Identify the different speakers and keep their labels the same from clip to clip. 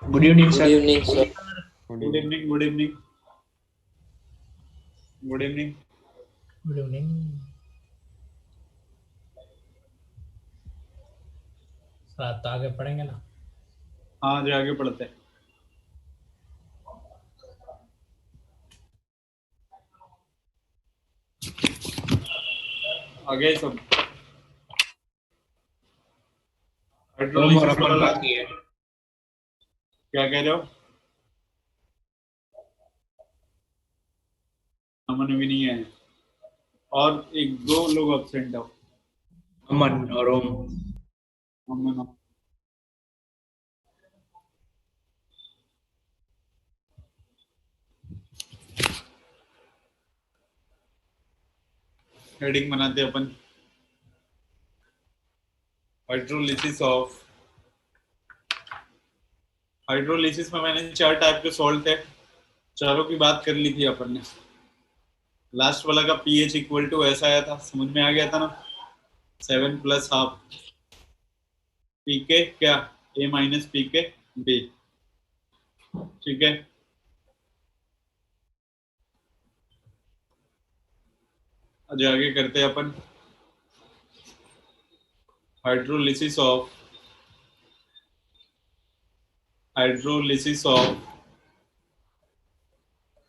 Speaker 1: Good evening
Speaker 2: good
Speaker 1: sir.
Speaker 2: Evening sir.
Speaker 3: Good evening, good evening, good evening.
Speaker 1: Good evening. रात तो आगे पढ़ेंगे ना।
Speaker 3: हाँ जी, आगे पढ़ते हैं। आगे सब
Speaker 1: रोम और
Speaker 3: हाइड्रोलिसिस
Speaker 1: अपन
Speaker 3: वाला
Speaker 1: बाकी है।
Speaker 3: क्या कह रहे हो? अमन भी नहीं है और एक दो लोग एब्सेंट हो।
Speaker 1: अमन और रोम।
Speaker 3: अमन, हेडिंग बनाते हैं अपन। हाइड्रोलिसिस ऑफ हाइड्रोलिसिस में मैंने 4 टाइप के सॉल्ट है, चारों की बात कर ली थी अपन ने। लास्ट वाला का पीएच इक्वल टू ऐसा आया था, समझ में आ गया था ना। 7 प्लस हाफ पी के क्या, A minus P K B. ठीक है, आज आगे करते हैं अपन। Hydrolysis of hydrolysis of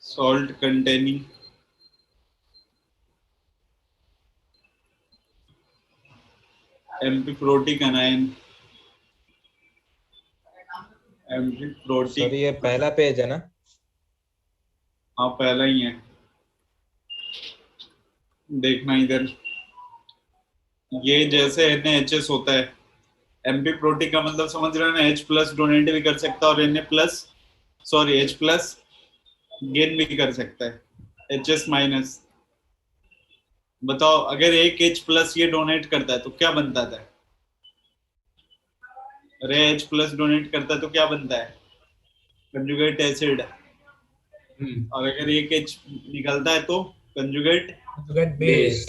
Speaker 3: salt containing amphiprotic anion
Speaker 2: sir
Speaker 3: amphiprotic
Speaker 2: ये पहला पेज है ना?
Speaker 3: हाँ पहला ही है, देखना इधर। ये जैसे NaHS होता है, एम्फीप्रोटिक का मतलब समझ रहे हो ना, H प्लस डोनेट भी कर सकता है और Na plus, sorry H plus gain भी कर सकता है, HS माइनस। बताओ अगर एक H प्लस ये डोनेट करता है तो क्या बनता था? अरे H प्लस डोनेट करता है तो क्या बनता है? Conjugate acid. और अगर एक H निकलता है तो कंजुगेट
Speaker 1: बेस।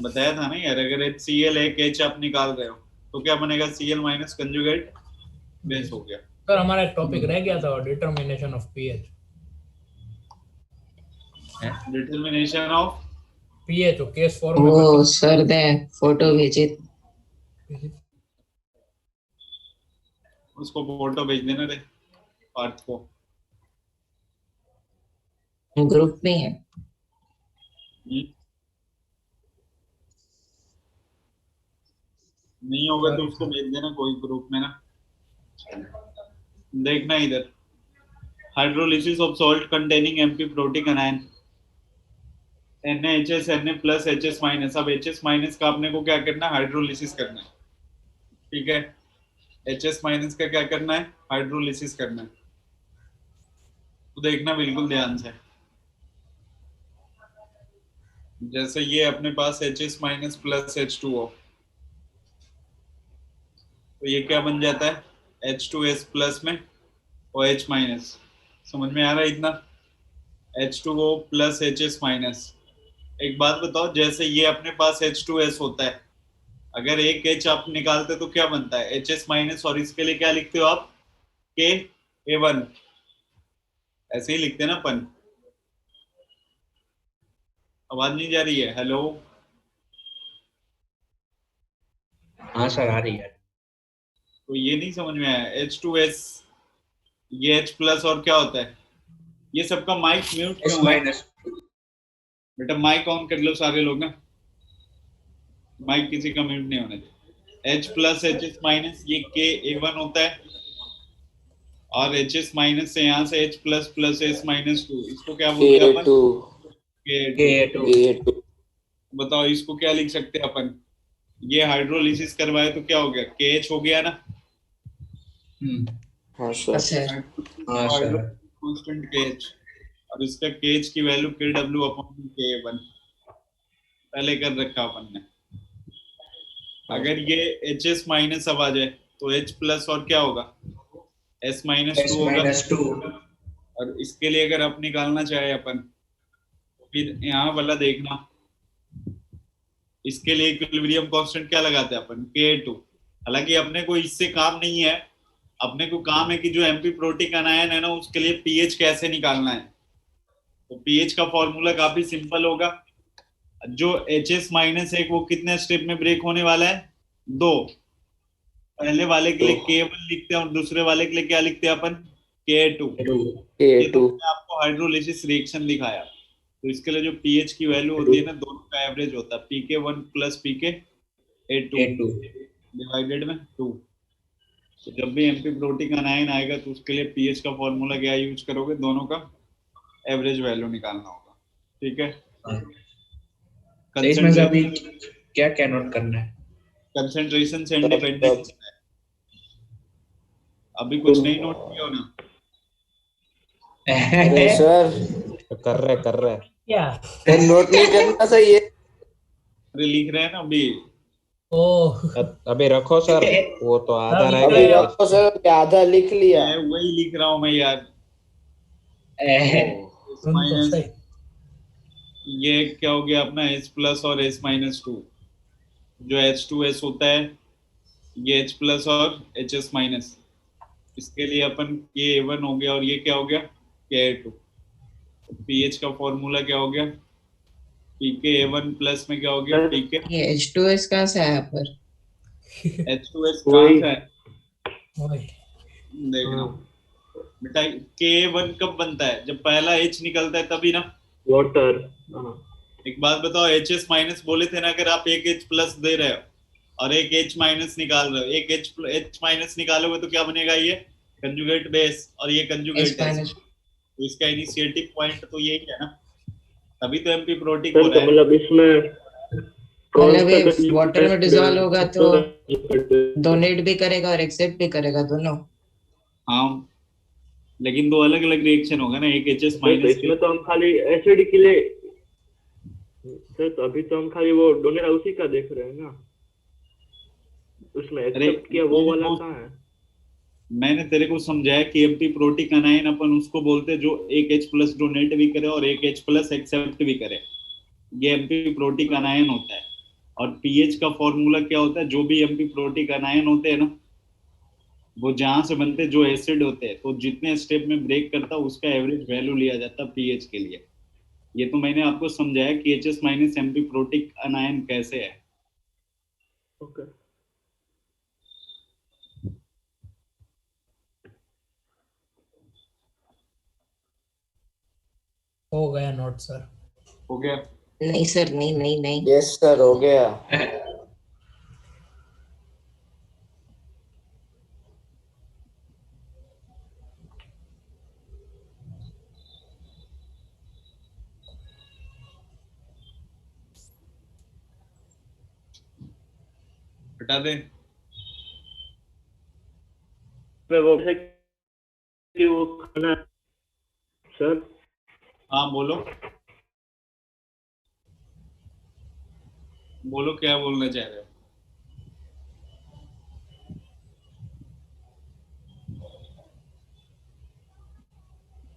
Speaker 3: बताया था ना यार। अगर HCl एक H आप निकाल रहे हो तो क्या बनेगा? Cl माइनस कंजुगेट बेस हो गया।
Speaker 1: सर हमारा एक टॉपिक रह गया था, determination of pH.
Speaker 3: Determination of
Speaker 1: pH को केस फॉर्म में
Speaker 4: वो सर ने फोटो भेजे
Speaker 3: उसको फोटो भेज देना रे पार्थ को।
Speaker 4: ग्रुप में है।
Speaker 3: नहीं होगा तो
Speaker 1: सॉरी
Speaker 3: उसको
Speaker 1: सर।
Speaker 3: भेज देना कोई ग्रुप में ना। देखना इधर, hydrolysis of salt containing amphiprotic anion NaHS Na plus HS minus. अब HS माइनस का अपने को क्या करना है? हाइड्रोलिसिस करना है। ठीक है, HS माइनस का क्या करना है? हाइड्रोलिसिस करना है। तो देखना बिल्कुल ध्यान से। जैसे ये अपने पास HS माइनस प्लस H2O, तो ये क्या बन जाता है? H2S प्लस में OH माइनस। समझ में आ रहा है इतना? H2O plus HS minus. एक बात बताओ, जैसे ये अपने पास H2S होता है, अगर एक H आप निकालते तो क्या बनता है? HS minus. और इसके लिए क्या लिखते हो आप? KA1। ऐसे ही लिखते हैं ना अपन। आवाज नहीं जा रही है? हेलो,
Speaker 1: हाँ सर आ रही है।
Speaker 3: तो ये नहीं समझ में आया? H2S, ये H प्लस और क्या होता है? ये सबका माइक म्यूट
Speaker 1: एस
Speaker 3: क्यों है?
Speaker 1: माइनस।
Speaker 3: बेटा माइक ऑन कर लो सारे लोग ना, माइक किसी का म्यूट नहीं होना चाहिए। H प्लस HS माइनस ये KA1 होता है, और HS माइनस से यहाँ से H plus plus S minus 2, इसको क्या बोलते हैं अपन?
Speaker 2: K2
Speaker 3: KA2।
Speaker 1: के2।
Speaker 2: K2
Speaker 3: बताओ इसको क्या लिख सकते हैं अपन? ये हाइड्रोलिसिस करवाए तो क्या हो गया? KH हो गया ना।
Speaker 2: हाँ सर।
Speaker 4: सर
Speaker 1: हाँ सर।
Speaker 3: कांस्टेंट KH, और इसका KH की वैल्यू KW अपॉन KA1 पहले कर रखा अपन ने। अगर ये HS माइनस अब आ जाए तो H प्लस और क्या होगा? S माइनस
Speaker 1: एस
Speaker 3: 2 होगा।
Speaker 1: माइनस 2।
Speaker 3: और इसके लिए अगर आप निकालना चाहे अपन, फिर यहाँ वाला देखना, इसके लिए इक्विलिब्रियम कांस्टेंट क्या लगाते हैं अपन? K2। हालांकि अपने को इससे काम नहीं है, अपने को काम है कि जो एमपी प्रोटिक अनायन है ना उसके लिए पीएच कैसे निकालना है। तो पीएच का फॉर्मूला काफी सिंपल होगा। जो एच माइनस एक वो कितने स्टेप में ब्रेक होने वाला है, दो। पहले वाले के लिए K1 लिखते हैं और दूसरे वाले के लिए क्या लिखते हैं अपन, K2। ये तो
Speaker 2: K2
Speaker 3: मैंने आपको हाइड्रोलिसिस रिएक्शन दिखाया। तो इसके लिए जो पीएच की वैल्यू होती है ना दोनों का एवरेज होता है PK1 plus PK2
Speaker 1: A2।
Speaker 3: Divided में 2। तो जब भी एमपी प्रोटीन अनायन आएगा तो उसके लिए पीएच का फॉर्मूला क्या यूज करोगे, दोनों का एवरेज वैल्यू निकालना होगा। ठीक है।
Speaker 1: हाँ। तो इसमें से अभी क्या क्या नोट करना है?
Speaker 3: कंसेंट्रेशन से
Speaker 2: सब
Speaker 3: इंडिपेंडेंट है। अभी कुछ नहीं नोट किया हो ना?
Speaker 2: अरे सर
Speaker 5: कर रहे
Speaker 1: क्या?
Speaker 2: सर नोट नहीं करना सही है।
Speaker 3: अरे लिख रहे हैं ना अभी।
Speaker 1: ओह,
Speaker 5: अभी रखो सर, वो तो आधा
Speaker 1: अभी
Speaker 5: रह
Speaker 2: अभी
Speaker 5: गया।
Speaker 2: रखो सर, आधा लिख लिया।
Speaker 3: मैं वही लिख रहा हूँ मैं यार।
Speaker 1: सुन तो
Speaker 3: माइनस,
Speaker 1: सही।
Speaker 3: ये क्या हो गया अपना H प्लस और H माइनस 2। जो H2S होता है ये H प्लस और HS माइनस, इसके लिए अपन Ka1 हो गया और ये क्या हो गया Ka2। पीएच का फॉर्मूला क्या हो गया, PKA1 प्लस में क्या हो गया PK
Speaker 4: ये H2S कहाँ से आया पर?
Speaker 3: H2S कहाँ से है
Speaker 1: वही।
Speaker 3: देखना बेटा। Ka1 कब बनता है, जब पहला H निकलता है तभी ना।
Speaker 2: वाटर।
Speaker 3: एक बात बताओ, HS माइनस बोले थे ना, अगर आप एक H प्लस दे रहे हो और एक H माइनस निकाल रहे हो, एक H माइनस निकालोगे तो क्या बनेगा, ये कंजुगेट बेस और ये
Speaker 4: H
Speaker 3: कंजुगेट एस।
Speaker 4: minus
Speaker 3: तो इसका इनिशिएटिव पॉइंट तो यही है ना, तभी तो एमपी प्रोटिक हो रहा है।
Speaker 2: मतलब इसमें
Speaker 4: मतलब ये वाटर में डिजोल्व होगा तो डोनेट भी करेगा और एक्सेप्ट भी करेगा दोनों।
Speaker 3: हाँ, लेकिन दो अलग अलग रिएक्शन होगा ना, एक एचएस माइनस
Speaker 2: इसमें तो हम खाली एसिड के लिए सर, तो अभी तो हम खाली वो डोनेट उसी का देख रहे हैं ना, उसमें एक्सेप्ट किया वो वाला कहाँ है?
Speaker 3: मैंने तेरे को समझाया कि एमपी प्रोटिक अनायन अपन उसको बोलते हैं जो एक H प्लस डोनेट भी करे और एक H प्लस एक्सेप्ट भी करे, ये एमपी प्रोटिक अनायन होता है। और पीएच का फॉर्मूला क्या होता है, जो भी एमपी प्रोटिक अनायन होते हैं ना वो जहां से बनते हैं जो एसिड होते हैं, तो जितने स्टेप में ब्रेक करता है उसका एवरेज वैल्यू लिया जाता है पीएच के लिए। ये तो मैंने आपको समझाया कि एचएस माइनस एमपी प्रोटिक अनायन कैसे है।
Speaker 2: ओके
Speaker 1: हो गया नोट सर।
Speaker 3: हो गया।
Speaker 4: नहीं सर, नहीं नहीं नहीं।
Speaker 2: यस सर हो गया।
Speaker 3: हटा दे।
Speaker 2: वो कि वो खाना सर
Speaker 3: हाँ बोलो, बोलो क्या बोलना चाह रहे हो।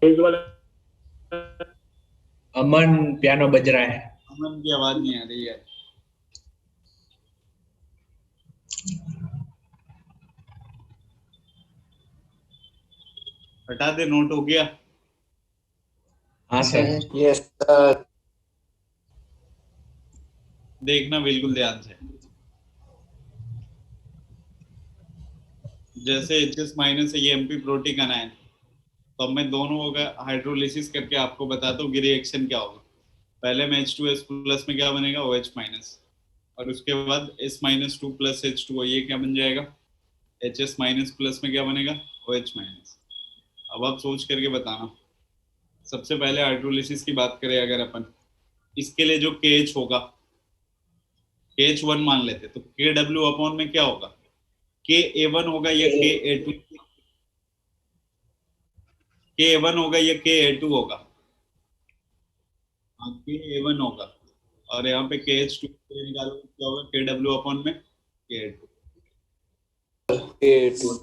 Speaker 2: इस वाला
Speaker 1: अमन पियानो बज रहा है।
Speaker 3: अमन की आवाज नहीं आ रही है। हटा दे, नोट हो गया।
Speaker 1: हाँ सर।
Speaker 2: Yes sir.
Speaker 3: देखना बिल्कुल ध्यान से। जैसे एचएस माइनस है ये एमपी प्रोटिक अनायन, तो अब मैं दोनों का हाइड्रोलिसिस करके आपको बताता हूँ कि रिएक्शन क्या होगा। पहले में H2S प्लस में क्या बनेगा, OH माइनस, और उसके बाद S माइनस 2 प्लस H2O, ये क्या बन जाएगा HS माइनस प्लस में क्या बनेगा, OH माइनस। अब आप सोच करके बताना। सबसे पहले हाइड्रोलिसिस की बात करें अगर अपन, इसके लिए जो KH होगा, KH1 मान लेते तो KW अपॉन में क्या होगा, KA1 होगा या KA2, KA1 होगा या KA2 होगा। हाँ KA1 होगा, और यहाँ पे KH2 निकालो क्या होगा, KW अपॉन में KA2।
Speaker 2: K2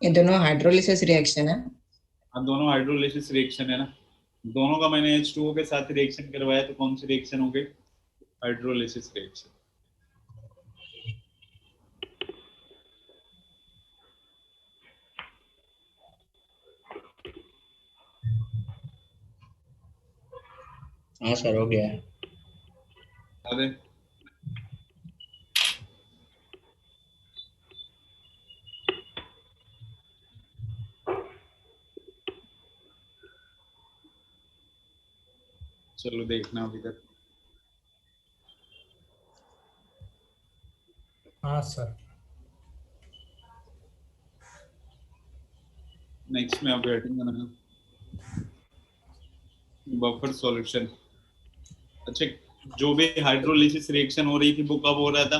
Speaker 4: ये दोनों हाइड्रोलिसिस रिएक्शन है।
Speaker 3: हाँ दोनों हाइड्रोलिसिस रिएक्शन है ना, दोनों का मैंने H2O के साथ रिएक्शन करवाया, तो कौन सी रिएक्शन हो गई? Hydrolysis reaction.
Speaker 1: हाँ सर हो गया।
Speaker 3: अरे चलो देखना अभी तक।
Speaker 6: हाँ सर।
Speaker 3: नेक्स्ट में आप बैठेंगे ना, बफर सॉल्यूशन। अच्छा, जो भी हाइड्रोलिसिस रिएक्शन हो रही थी वो कब हो रहा था?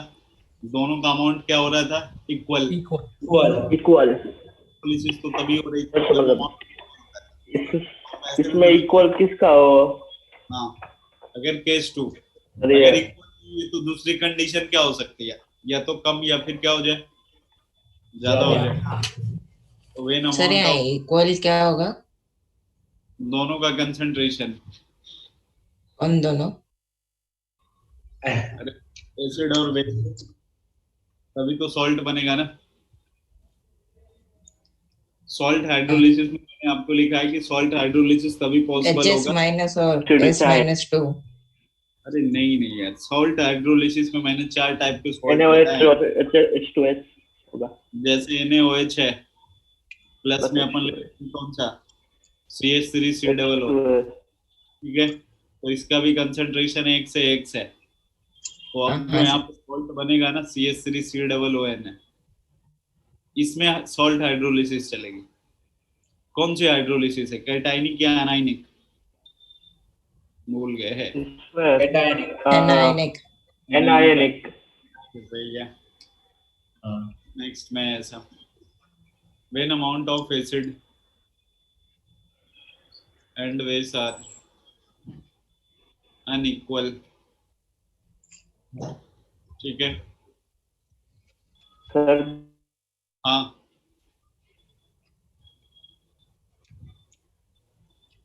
Speaker 3: दोनों का अमाउंट क्या हो रहा था? इक्वल।
Speaker 2: इक्वल।
Speaker 3: हाइड्रोलिसिस तो तभी हो रही थी जब अमाउंट
Speaker 2: इसमें इक्वल किसका हो?
Speaker 3: हाँ, अगर केस 2
Speaker 2: अरे
Speaker 3: अगर इक्वल है तो दूसरी कंडीशन क्या हो सकती है? या तो कम या फिर क्या हो जाए, ज्यादा हो जाए। तो वेन
Speaker 4: सर
Speaker 3: अमाउंट
Speaker 4: यहाँ
Speaker 3: ऑफ
Speaker 4: इक्वल क्या होगा?
Speaker 3: दोनों का कंसंट्रेशन।
Speaker 4: उन दोनों।
Speaker 3: अरे एसिड और बेस, तभी तो सॉल्ट बनेगा ना। सॉल्ट हाइड्रोलिसिस में मैंने आपको लिखा है कि सॉल्ट हाइड्रोलिसिस तभी पॉसिबल
Speaker 4: HS
Speaker 3: होगा।
Speaker 4: माइनस और S -2।
Speaker 3: अरे नहीं नहीं यार, सॉल्ट हाइड्रोलिसिस में मैंने 4 टाइप के सॉल्ट
Speaker 2: NaOH
Speaker 3: बताए।
Speaker 2: H2S होगा।
Speaker 3: जैसे NaOH है, प्लस में अपन लेते हैं कौन सा? CH3COO, ठीक है, तो इसका भी कंसंट्रेशन 1 से X है। तो अब जो
Speaker 4: हाँ
Speaker 3: यहाँ
Speaker 4: सर।
Speaker 3: पे सॉल्ट बनेगा ना CH3COON है, इसमें सॉल्ट हाइड्रोलिसिस चलेगी। कौन सी हाइड्रोलिसिस है, कैटाइनिक या एनाइनिक? भूल गए हैं।
Speaker 4: एनायनिक।
Speaker 2: एनायनिक।
Speaker 3: सही है।
Speaker 1: हाँ
Speaker 3: नेक्स्ट में ऐसा, when amount of acid and base are unequal, ठीक है।
Speaker 2: सर
Speaker 3: हाँ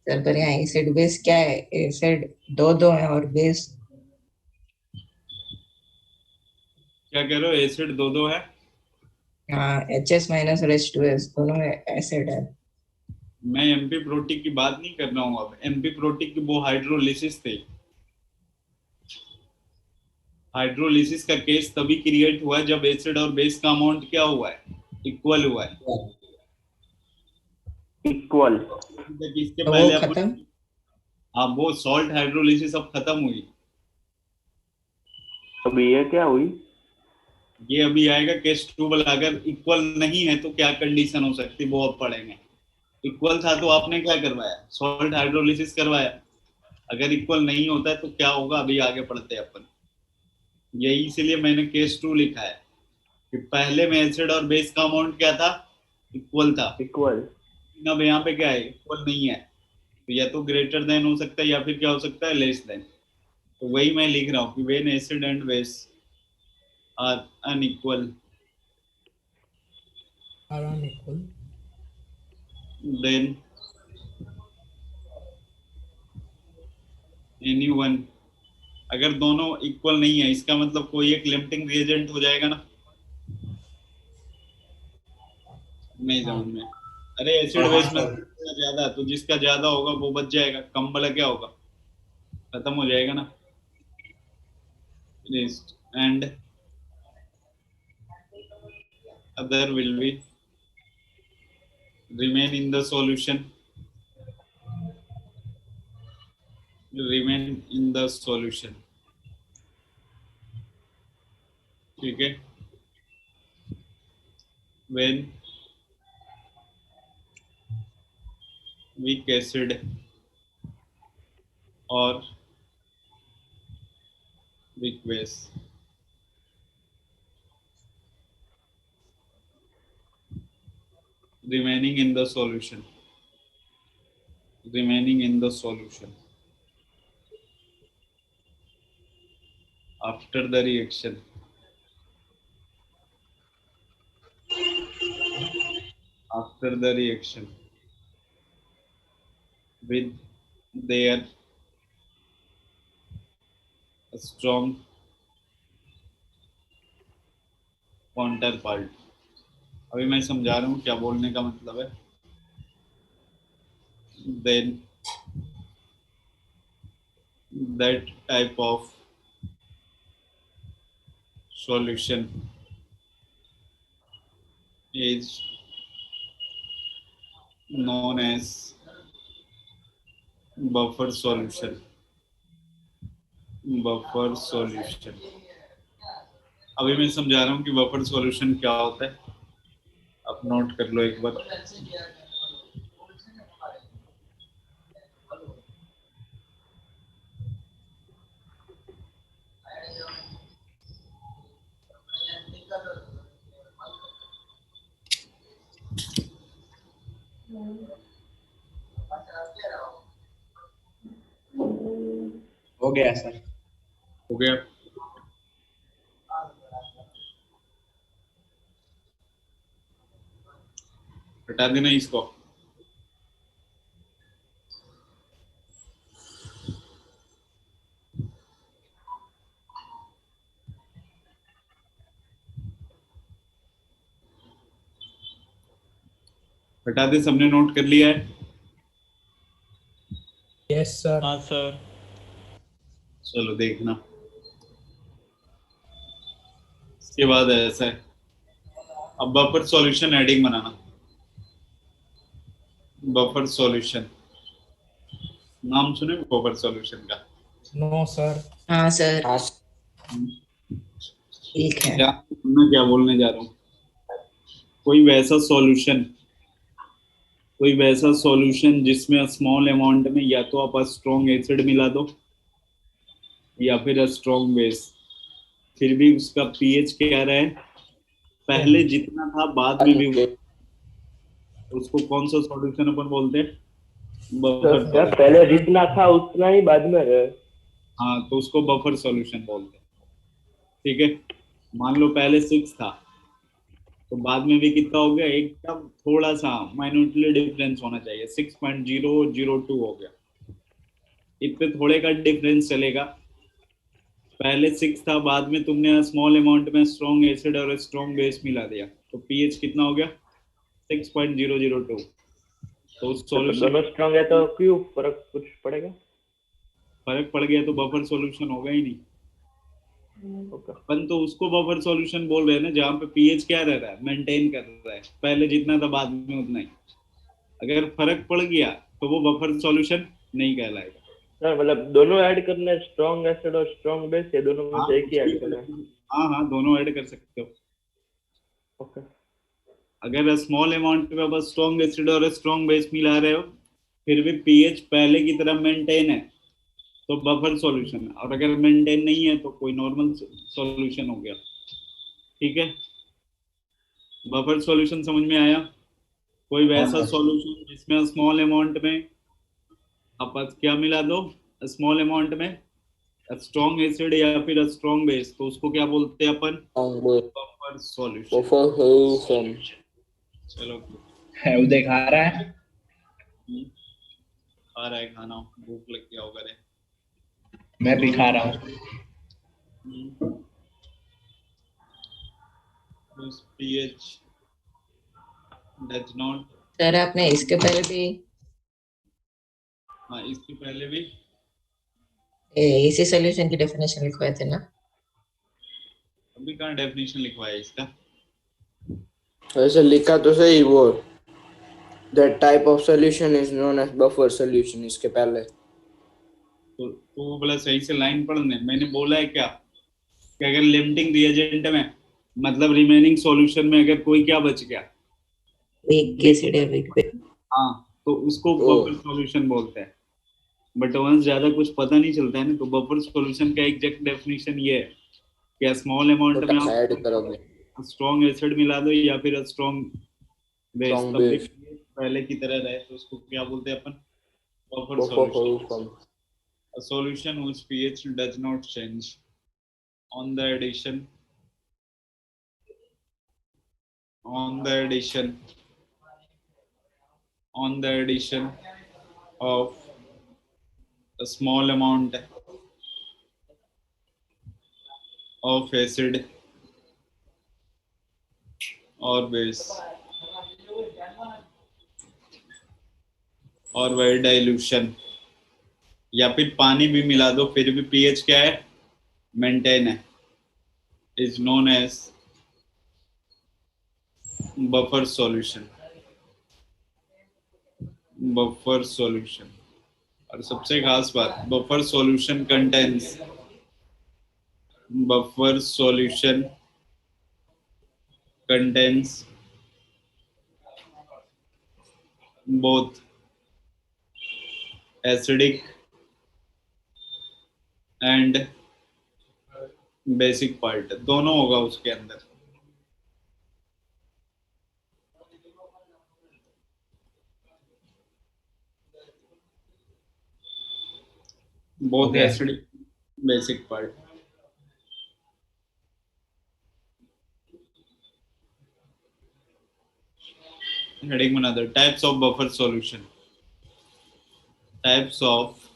Speaker 4: सर पर यहाँ एसिड बेस क्या है? एसिड दो है और बेस।
Speaker 3: क्या कह रहे हो, एसिड दो है?
Speaker 4: हाँ HS माइनस और H2S दोनों में एसिड है।
Speaker 3: मैं एमपी प्रोटी की बात नहीं कर रहा हूँ, अब एमपी प्रोटी की वो हाइड्रोलिसिस थे। हाइड्रोलिसिस का केस तभी क्रिएट हुआ जब एसिड और बेस का अमाउंट क्या हुआ है? इक्वल हुआ है।
Speaker 2: इक्वल।
Speaker 3: इसके
Speaker 4: तो वो
Speaker 3: पहले अपन,
Speaker 4: खत्म।
Speaker 3: हाँ वो सॉल्ट हाइड्रोलिसिस अब खत्म हुई।
Speaker 2: अभी ये क्या हुई?
Speaker 3: ये अभी आएगा केस 2 वाला। अगर इक्वल नहीं है तो क्या कंडीशन हो सकती है वो अब पढ़ेंगे। इक्वल था तो आपने क्या करवाया? सॉल्ट हाइड्रोलिसिस करवाया। अगर इक्वल नहीं होता है तो क्या होगा, अभी आगे पढ़ते हैं अपन। यही इसीलिए मैंने केस 2 लिखा है कि पहले में एसिड और बेस का अमाउंट क्या था? इक्वल था।
Speaker 2: इक्वल।
Speaker 3: अब यहाँ पे क्या है? इक्वल नहीं है, तो या तो ग्रेटर देन हो सकता है या फिर क्या हो सकता है? Less than. तो वही मैं लिख रहा हूँ कि when acid and base are unequal, then anyone. अगर दोनों इक्वल नहीं है इसका मतलब कोई एक लिमिटिंग रिएजेंट हो जाएगा ना। नहीं समझ में? अरे एसिड बेस में ज्यादा, तो जिसका ज्यादा होगा वो बच जाएगा, कम वाला क्या होगा? खत्म हो जाएगा ना। And other will be remain in the solution, remain in the solution, ठीक है। when weak acid or weak base remaining in the solution, remaining in the solution after the reaction, after the reaction with their strong counterpart. अभी मैं समझा रहा हूँ क्या बोलने का मतलब है. Then that type of solution is known as buffer solution. Buffer solution. अभी मैं समझा रहा हूँ कि बफर सॉल्यूशन क्या होता है. आप नोट कर लो एक बार.
Speaker 1: हो गया सर.
Speaker 3: हो गया. हटा देना इसको. हटा दे. सबने नोट कर लिया है.
Speaker 6: Yes sir.
Speaker 7: हाँ सर.
Speaker 3: चलो देखना. इसके बाद ऐसा है. अब बफर सॉल्यूशन एडिंग बनाना. बफर सॉल्यूशन नाम सुने बफर सॉल्यूशन का?
Speaker 6: No sir.
Speaker 4: हाँ सर.
Speaker 5: हाँ
Speaker 4: ठीक है.
Speaker 3: क्या मैं क्या बोलने जा रहा हूँ. कोई वैसा सॉल्यूशन जिसमें स्मॉल अमाउंट में या तो आप स्ट्रॉन्ग एसिड मिला दो या फिर स्ट्रॉन्ग बेस, फिर भी उसका पीएच क्या रहे पहले जितना था बाद में भी, उसको कौन सा सॉल्यूशन अपन बोलते हैं? बफर.
Speaker 2: पहले जितना था उतना ही बाद में रहे.
Speaker 3: हाँ, तो उसको बफर सॉल्यूशन बोलते हैं. ठीक है. मान लो पहले 6 था तो बाद में भी कितना हो गया, एकदम थोड़ा सा माइन्यूटली डिफरेंस होना चाहिए, 6.002 हो गया. इतने थोड़े का डिफरेंस चलेगा. पहले 6 था, बाद में तुमने स्मॉल अमाउंट में स्ट्रॉन्ग एसिड और स्ट्रॉन्ग बेस मिला दिया तो पीएच कितना हो गया? 6.002. तो सॉल्यूशन
Speaker 2: दोनों स्ट्रॉन्ग है तो क्यों फर्क कुछ पड़ेगा?
Speaker 3: फर्क पड़ गया तो बफर सॉल्यूशन होगा ही नहीं. अपन तो उसको बफर सॉल्यूशन बोल रहे हैं ना जहाँ पे पीएच क्या रह रहा है, मेंटेन कर रहा है, पहले जितना था बाद में उतना ही. अगर फर्क पड़ गया तो वो बफर सॉल्यूशन नहीं कहलाएगा.
Speaker 2: सर मतलब दोनों ऐड करना है, स्ट्रॉन्ग एसिड और स्ट्रॉन्ग बेस, ये दोनों में से एक ही ऐड करना है?
Speaker 3: हाँ, दोनों ऐड कर सकते हो.
Speaker 2: ओके.
Speaker 3: अगर स्मॉल अमाउंट में बस स्ट्रॉन्ग एसिड और स्ट्रॉन्ग बेस मिला रहे हो फिर भी पीएच पहले की तरह मेंटेन है तो बफर सॉल्यूशन है, और अगर मेंटेन नहीं है तो कोई नॉर्मल सॉल्यूशन हो गया. ठीक है. बफर सॉल्यूशन समझ में आया? कोई वैसा सॉल्यूशन जिसमें स्मॉल अमाउंट में आप क्या मिला दो, स्मॉल अमाउंट में स्ट्रॉन्ग एसिड या फिर स्ट्रॉन्ग बेस, तो उसको क्या बोलते हैं अपन? Buffer solution. चलो.
Speaker 1: उदय खा रहा है.
Speaker 3: खा रहा है खाना, भूख लग गया होगा रे.
Speaker 1: मैं भी खा रहा हूँ.
Speaker 3: pH does not.
Speaker 4: सर आपने इसके पहले भी
Speaker 3: हाँ, इसके पहले भी
Speaker 4: इसी सॉल्यूशन की डेफिनेशन लिखवाए थे ना?
Speaker 3: अभी कहाँ डेफिनेशन लिखवाया इसका?
Speaker 5: ऐसे लिखा तो सही, वो that type of solution is known as buffer solution इसके पहले.
Speaker 3: तो बोला सही से लाइन पढ़ने. मैंने बोला है क्या कि अगर लिमिटिंग रिएजेंट में मतलब रिमेनिंग सॉल्यूशन में अगर कोई क्या बच गया,
Speaker 4: वीक एसिड है, वीक बेस.
Speaker 3: हाँ, तो उसको बफर सॉल्यूशन बोलते हैं. बट वंस ज्यादा कुछ पता नहीं चलता है ना, तो बफर सॉल्यूशन का एग्जैक्ट डेफिनेशन ये है कि स्मॉल अमाउंट में आप
Speaker 5: ऐड करोगे,
Speaker 3: स्ट्रॉन्ग एसिड मिला दो या फिर स्ट्रॉन्ग बेस, तब भी पहले की तरह रहे तो उसको क्या बोलते हैं अपन? Buffer solution. A solution whose pH does not change on the addition of a small amount of acid or base और वही डाइल्यूशन, या फिर पानी भी मिला दो फिर भी पीएच क्या है, मेंटेन है, is known as buffer solution. Buffer solution. और सबसे खास बात, buffer solution contains, buffer solution contains both acidic and basic part, दोनों होगा उसके अंदर। both
Speaker 1: Okay.
Speaker 3: acidic basic part। Heading another types of buffer solution। types of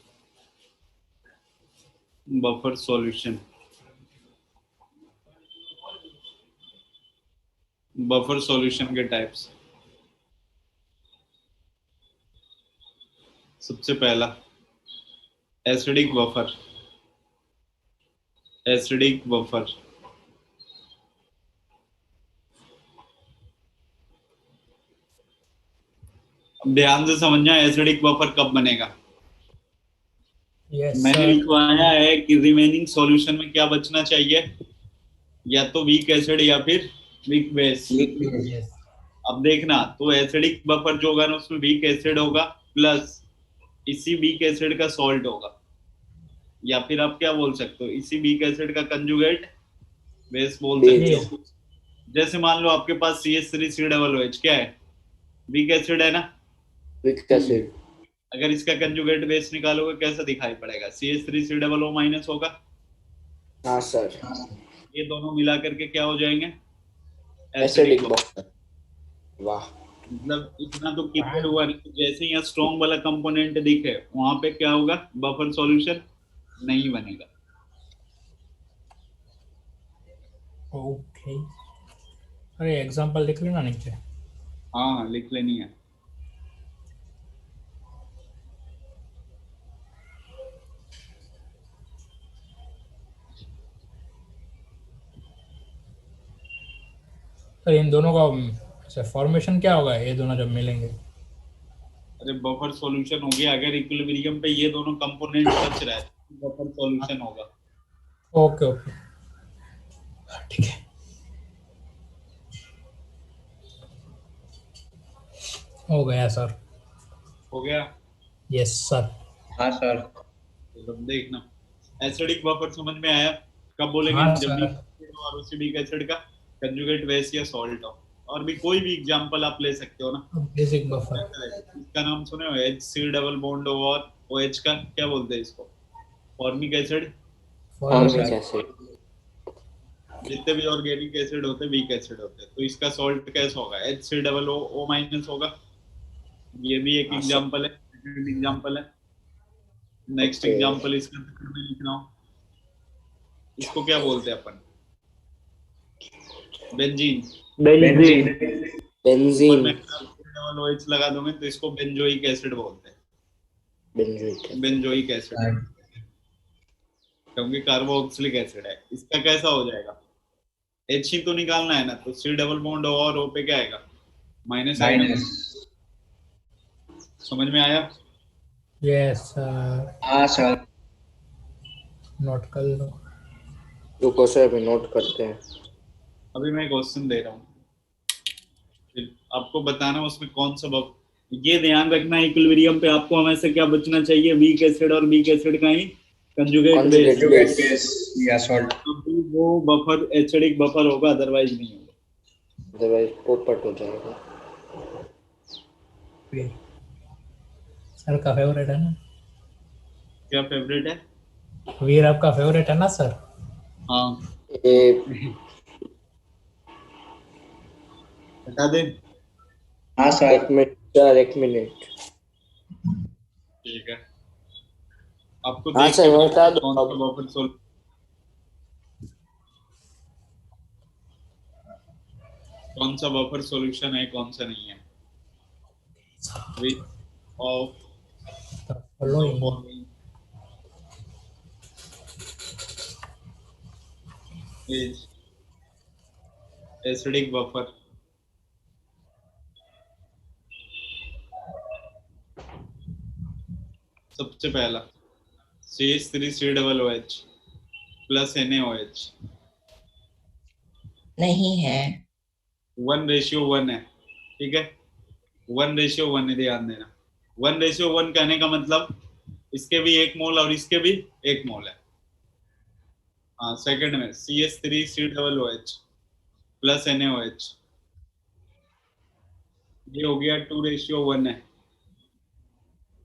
Speaker 3: buffer solution। Buffer solution के types. सबसे पहला एसिडिक बफर। एसिडिक बफर अब ध्यान से समझना, एसिडिक बफर कब बनेगा।
Speaker 6: Yes,
Speaker 3: मैंने
Speaker 6: sir.
Speaker 3: लिखवाया है कि रिमेनिंग सॉल्यूशन में क्या बचना चाहिए, या तो वीक एसिड या फिर वीक बेस।
Speaker 6: Yes.
Speaker 3: अब देखना, तो एसिडिक बफर जो होगा ना उसमें वीक एसिड होगा प्लस इसी वीक एसिड का सॉल्ट होगा, या फिर आप क्या बोल सकते हो, इसी वीक एसिड का कंजुगेट बेस बोल सकते हो। जैसे मान लो आपके पास CH3COOH क्या है, वीक एसिड है ना,
Speaker 5: वीक एसिड।
Speaker 3: अगर इसका कंजुगेट बेस निकालोगे कैसा दिखाई पड़ेगा, CH3COO माइनस होगा।
Speaker 5: हाँ सर।
Speaker 3: ये दोनों मिला करके क्या हो जाएंगे,
Speaker 5: एसिडिक बफर। वाह,
Speaker 3: मतलब इतना तो क्लियर हुआ नहीं। जैसे यहाँ स्ट्रॉन्ग वाला कंपोनेंट दिखे वहां पे क्या होगा, बफर सॉल्यूशन नहीं बनेगा।
Speaker 6: Okay. अरे एग्जांपल लिख लेना नीचे।
Speaker 3: हाँ लिख लेनी है।
Speaker 6: तो इन दोनों का फॉर्मेशन क्या होगा, ये दोनों जब मिलेंगे।
Speaker 3: अरे बफर सॉल्यूशन हो गया, अगर इक्विलिब्रियम पे ये दोनों कंपोनेंट बच रहा है बफर सॉल्यूशन होगा।
Speaker 6: ओके ओके, ठीक है, हो गया सर।
Speaker 3: हो गया।
Speaker 6: Yes sir.
Speaker 1: हाँ सर।
Speaker 3: तो देखना, एसिडिक बफर समझ में आया। कब बोलेंगे,
Speaker 6: हाँ,
Speaker 3: जब
Speaker 6: सर।
Speaker 3: भी और उसी वीक एसिड का कंजुगेट बेस या सॉल्ट हो। और भी कोई भी एग्जांपल आप ले सकते हो ना।
Speaker 6: Basic buffer.
Speaker 3: इसका नाम सुने हो, HC डबल बॉन्ड और OH का क्या बोलते हैं इसको, फॉर्मिक एसिड।
Speaker 5: Formic acid.
Speaker 3: जितने भी ऑर्गेनिक एसिड होते हैं वीक एसिड होते हैं, तो इसका सॉल्ट कैसा होगा, HCOO माइनस होगा। ये भी एक एग्जांपल है, सेकंड एग्जांपल है। नेक्स्ट एग्जांपल इसका में लिख रहा हूं, इसको क्या बोलते हैं अपन, benzene.
Speaker 2: Benzene.
Speaker 5: Benzene.
Speaker 3: Double OH लगा दोगे तो इसको बेंजोइक एसिड बोलते हैं।
Speaker 5: बेंजोइक।
Speaker 3: बेंजोइक एसिड, क्योंकि कार्बोक्सिलिक एसिड है। इसका कैसा हो जाएगा, H ही तो निकालना है ना, तो C डबल बॉन्ड और O पे क्या आएगा, माइनस आएगा। समझ में आया।
Speaker 6: Yes sir.
Speaker 1: हाँ सर।
Speaker 6: नोट कर लो।
Speaker 5: रुको सर, अभी नोट करते हैं।
Speaker 3: अभी मैं क्वेश्चन दे रहा हूँ, फिर आपको बताना उसमें कौन सा ये ध्यान रखना, इक्विलिब्रियम पे आपको हमेशा क्या बचना चाहिए, वीक एसिड और वीक एसिड का ही कंजुगेट बेस
Speaker 1: या सॉल्ट।
Speaker 3: वो बफर एसिडिक बफर होगा, अदरवाइज नहीं होगा।
Speaker 5: अदरवाइज पोपट हो जाएगा।
Speaker 6: सर का फेवरेट है ना।
Speaker 3: क्या फेवरेट है,
Speaker 6: वीर आपका फेवरेट है ना सर।
Speaker 3: हाँ बता दे।
Speaker 1: हाँ सर।
Speaker 5: एक मिनट सर, एक मिनट।
Speaker 3: ठीक है, आपको
Speaker 5: हाँ
Speaker 3: देख
Speaker 5: सर,
Speaker 3: के
Speaker 5: बता
Speaker 3: बताओ
Speaker 5: दो
Speaker 3: कौन सा
Speaker 5: अब।
Speaker 3: बफर सोल्यूशन, कौन सा बफर सॉल्यूशन है, कौन सा नहीं है। Which of the
Speaker 6: following
Speaker 3: following is acidic buffer. सबसे पहला CH3COOH प्लस NaOH
Speaker 4: नहीं है।
Speaker 3: 1:1 है, ठीक है, 1:1 है, ध्यान देना। 1:1 कहने का मतलब इसके भी 1 मोल और इसके भी 1 मोल है। हाँ, सेकंड में CH3COOH प्लस NaOH, ये हो गया 2:1 है।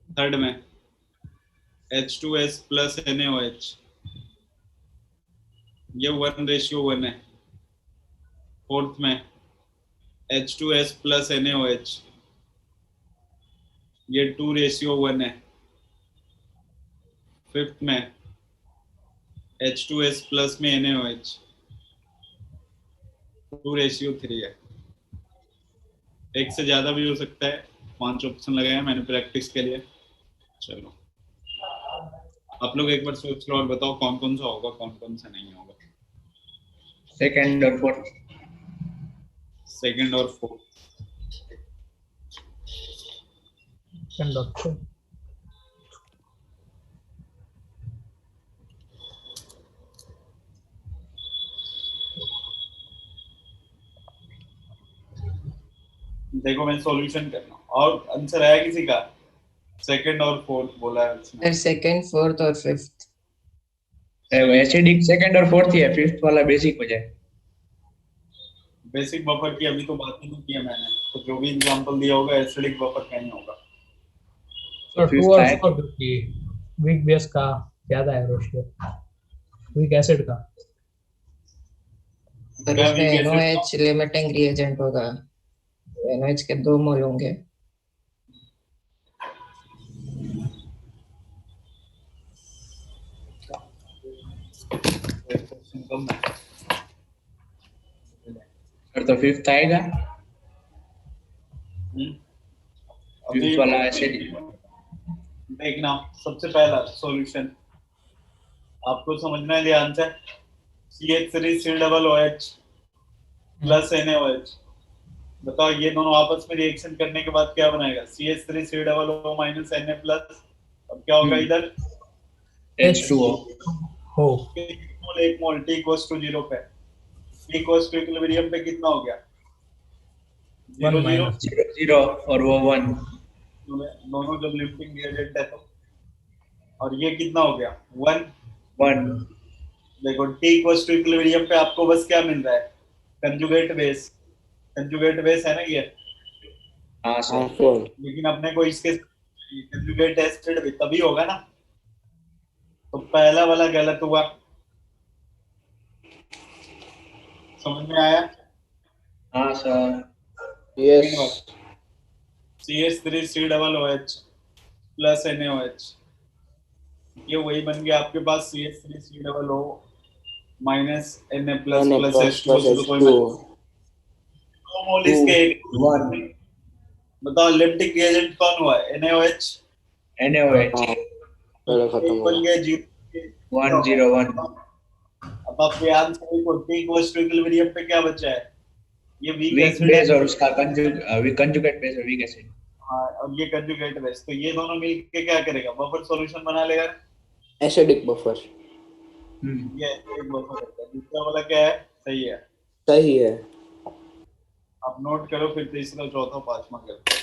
Speaker 3: थर्ड में H2S प्लस NaOH, ये 1:1 है। फोर्थ में H2S प्लस NaOH, ये 2:1 है। फिफ्थ में H2S प्लस में NaOH, 2:3 है। एक से ज्यादा भी हो सकता है, 5 ऑप्शन लगाए हैं मैंने प्रैक्टिस के लिए। चलो आप लोग एक बार सोच लो और बताओ कौन कौन सा होगा, कौन कौन सा नहीं होगा।
Speaker 1: सेकंड और फोर्थ।
Speaker 3: सेकंड और फोर्थ,
Speaker 6: डॉक्टर।
Speaker 3: देखो मैं सॉल्यूशन करना हूँ और आंसर आया किसी का। सेकंड और फोर्थ बोला है उसने।
Speaker 4: फिर सेकंड, फोर्थ और फिफ्थ।
Speaker 1: एसिडिक सेकंड और फोर्थ ही है, फिफ्थ वाला बेसिक हो जाए।
Speaker 3: बेसिक बफर की अभी तो बात ही नहीं की है मैंने, तो जो भी एग्जांपल दिया होगा एसिडिक बफर का ही होगा।
Speaker 1: तो
Speaker 6: तो टू
Speaker 1: फिफ्थ
Speaker 6: और
Speaker 1: आए
Speaker 6: फोर, क्योंकि वीक बेस का ज्यादा है रेशियो, वीक एसिड का।
Speaker 4: और
Speaker 3: क्या
Speaker 4: उसमें
Speaker 3: वीक एसिड का?
Speaker 4: NOH लिमिटिंग रिएजेंट होगा, NOH के 2 मोल होंगे।
Speaker 3: क्वेश्चन कम है।
Speaker 1: फिर तो फिफ्थ आएगा,
Speaker 3: अभी
Speaker 1: फिफ्थ वाला एसिडिक।
Speaker 3: देखना, सबसे पहला सॉल्यूशन आपको समझना है ध्यान से। CH3COOH प्लस NaOH, बताओ ये दोनों आपस में रिएक्शन करने के बाद क्या बनाएगा। CH3COO माइनस Na प्लस, अब क्या होगा इधर
Speaker 1: H2O।
Speaker 6: हो
Speaker 3: 1 मोल T इक्वल्स टू 0 पे, T इक्वल्स टू इक्विलिब्रियम पे कितना हो गया 0
Speaker 6: 1
Speaker 3: 0,
Speaker 6: माइनस
Speaker 1: 0 और वो 1।
Speaker 3: दोनों जब लिफ्टिंग रिएजेंट है तो, और ये कितना हो गया 1।
Speaker 1: 1।
Speaker 3: देखो T इक्वल्स टू इक्विलिब्रियम पे आपको बस क्या मिल रहा है, कंजुगेट बेस, कंजुगेट बेस है ना ये।
Speaker 1: हाँ
Speaker 5: हाँ
Speaker 1: सर।
Speaker 5: सर।
Speaker 3: लेकिन अपने को इसके कंजुगेट एसिड भी तभी होगा ना, तो पहला वाला गलत हुआ। समझ में आया।
Speaker 1: हाँ sir.
Speaker 5: Yes.
Speaker 3: CH3COOH plus NaOH, ये वही बन गया आपके पास CH3COO minus Na plus
Speaker 5: Na
Speaker 3: plus
Speaker 5: plus
Speaker 3: H2O,
Speaker 5: plus
Speaker 3: तो कोई मतलब
Speaker 5: H2O।
Speaker 3: 2 मोल
Speaker 1: 2
Speaker 3: इसके एक।
Speaker 1: 1
Speaker 3: बताओ लिप्टिक रिएजेंट कौन हुआ NaOH,
Speaker 1: NaOH।
Speaker 5: हाँ, पहले खत्म
Speaker 3: एक
Speaker 5: हो
Speaker 3: बन
Speaker 5: गया।
Speaker 3: गया
Speaker 1: 1 0 1।
Speaker 3: अब आपके आंसर को T इक्वल्स टू इक्विलिब्रियम पे क्या बचा है, ये वीक
Speaker 1: वीक
Speaker 3: एसिड है।
Speaker 1: बेस और उसका कंजुगेट बेस और वीक एसिड।
Speaker 3: हाँ, और ये कंजुगेट बेस, तो ये दोनों मिलके क्या करेगा, बफर सॉल्यूशन बना लेगा।
Speaker 5: Acidic buffer.
Speaker 3: ये एक बफर होता है। दूसरा वाला क्या है, सही है।
Speaker 5: सही है।
Speaker 3: आप नोट करो, फिर तीसरा चौथा पांचवा करते हैं।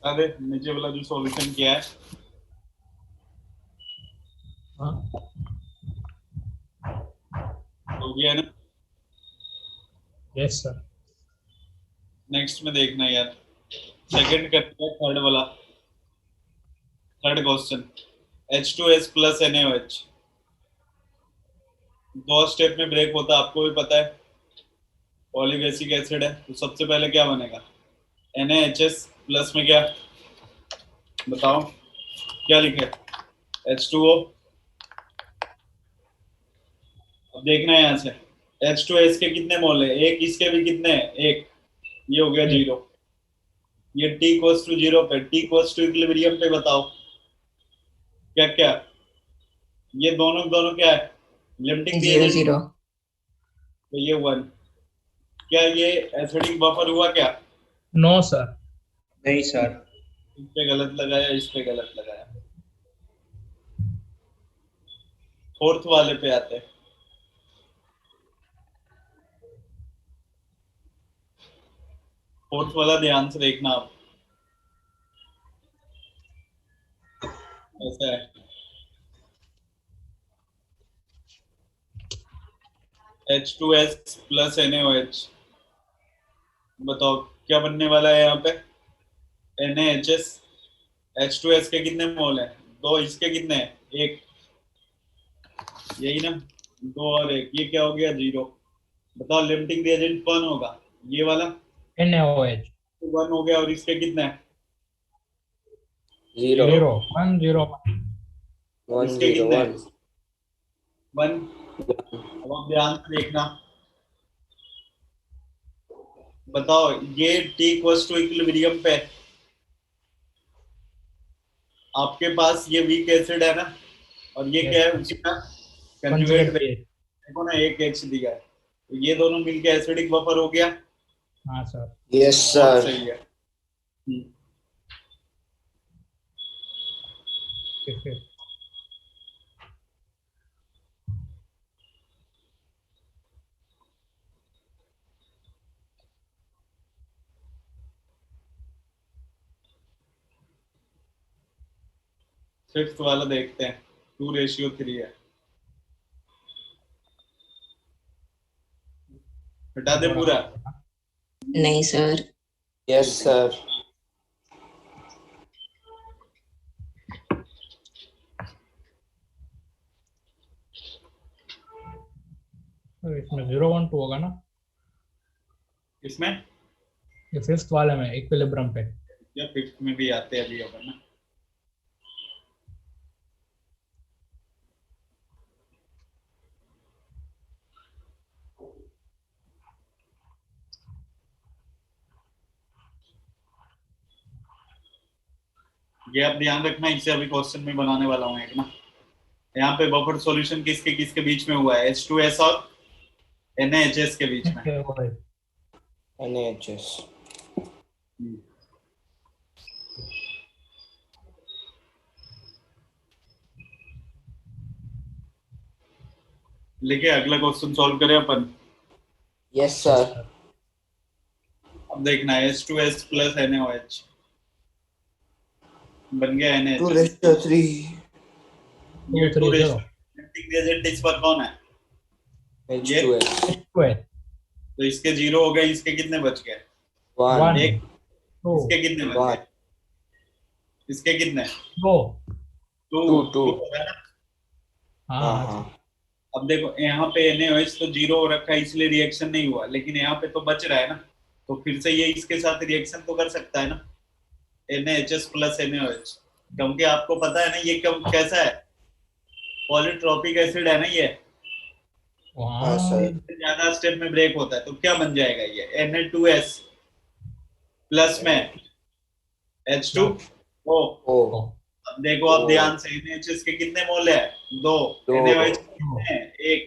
Speaker 3: अरे नीचे वाला जो सॉल्यूशन किया है
Speaker 6: हाँ
Speaker 3: हो गया ना।
Speaker 6: Yes sir.
Speaker 3: नेक्स्ट में देखना यार, सेकंड करते हैं थर्ड वाला, third question. H2S plus NaOH, दो स्टेप में ब्रेक होता है, आपको भी पता है, पॉलीबेसिक एसिड है। तो सबसे पहले क्या बनेगा, NaHS प्लस में क्या, बताओ क्या लिखे, H2O। अब देखना है यहाँ से H2S के कितने मोल है, एक, इसके भी कितने हैं, एक, ये हो गया 0। ये T इक्वल्स टू 0 पे, T इक्वल्स टू इक्विलिब्रियम पे बताओ क्या क्या, ये दोनों दोनों क्या है, लिमिटिंग
Speaker 4: 0 0
Speaker 3: तो ये 1। क्या ये एसिडिक बफर हुआ क्या,
Speaker 6: नो सर।
Speaker 1: नहीं सर।
Speaker 3: इस पे गलत लगाया, इस पे गलत लगाया। फोर्थ वाले पे आते हैं। फोर्थ वाला ध्यान से देखना आप, ऐसा है H2S प्लस NaOH, बताओ क्या बनने वाला है यहाँ पे, NaHS, H2S के कितने मोल है, दो, इसके कितने हैं, एक, यही ना, दो और एक, ये क्या हो गया 0। बताओ लिमिटिंग रिएजेंट कौन होगा, ये वाला
Speaker 6: NaOH
Speaker 3: 1 हो गया, और इसके कितने हैं,
Speaker 5: 0
Speaker 6: 0 1 0
Speaker 5: 1
Speaker 3: इसके
Speaker 5: 0
Speaker 3: कितने
Speaker 5: 1
Speaker 3: 1। अब आप ध्यान से देखना, बताओ ये T इक्वल्स टू इक्विलिब्रियम पे, आपके पास ये वीक एसिड है ना, और ये क्या है उसी का कंजुगेट, देखो ना एक H दिया है, तो ये दोनों मिलके एसिडिक बफर हो गया।
Speaker 6: हाँ सर।
Speaker 5: यस
Speaker 3: बहुत
Speaker 5: सर
Speaker 3: सही है।
Speaker 6: फिर
Speaker 3: फिफ्थ वाला देखते हैं, 2:3 है, हटा दे पूरा।
Speaker 4: नहीं सर।
Speaker 5: यस सर
Speaker 6: इसमें 0 1 2 होगा ना,
Speaker 3: इसमें
Speaker 6: ये फिफ्थ वाले में इक्विलिब्रियम पे।
Speaker 3: या फिफ्थ में भी आते हैं अभी अपन ना, ये आप ध्यान रखना, इससे अभी क्वेश्चन में बनाने वाला हूँ एक ना। यहाँ पे बफर सॉल्यूशन किसके किसके बीच में हुआ है, H2S और NaHS के बीच में।
Speaker 5: NaHS
Speaker 3: लेके अगला क्वेश्चन सॉल्व करें अपन।
Speaker 5: यस सर
Speaker 3: अब देखना H2S प्लस NaOH बन गया
Speaker 5: 2:3
Speaker 3: ये 2 रिएजेंट इस पर कौन है,
Speaker 5: H2S
Speaker 3: तो इसके 0 हो गए, इसके कितने बच गए,
Speaker 5: 1
Speaker 3: एक, इसके कितने बच गए, इसके कितने,
Speaker 6: 2
Speaker 5: 2 2
Speaker 6: हाँ
Speaker 5: हाँ
Speaker 3: अब देखो यहाँ पे NaOH तो 0 हो रखा है, इसलिए रिएक्शन नहीं हुआ, लेकिन यहाँ पे तो बच रहा है ना, तो फिर से ये इसके साथ रिएक्शन तो कर सकता है ना, NaHS प्लस NaOH, क्योंकि आपको पता है ना ये कब कैसा है, पॉलीट्रॉपिक एसिड है ना ये,
Speaker 5: हाँ सर
Speaker 3: ज्यादा स्टेप में ब्रेक होता है, तो क्या बन जाएगा ये Na2S प्लस में H2O।
Speaker 5: ओ
Speaker 3: अब देखो आप ध्यान से, NaHS के कितने मोल है, 2, NaOH कितने हैं, 1।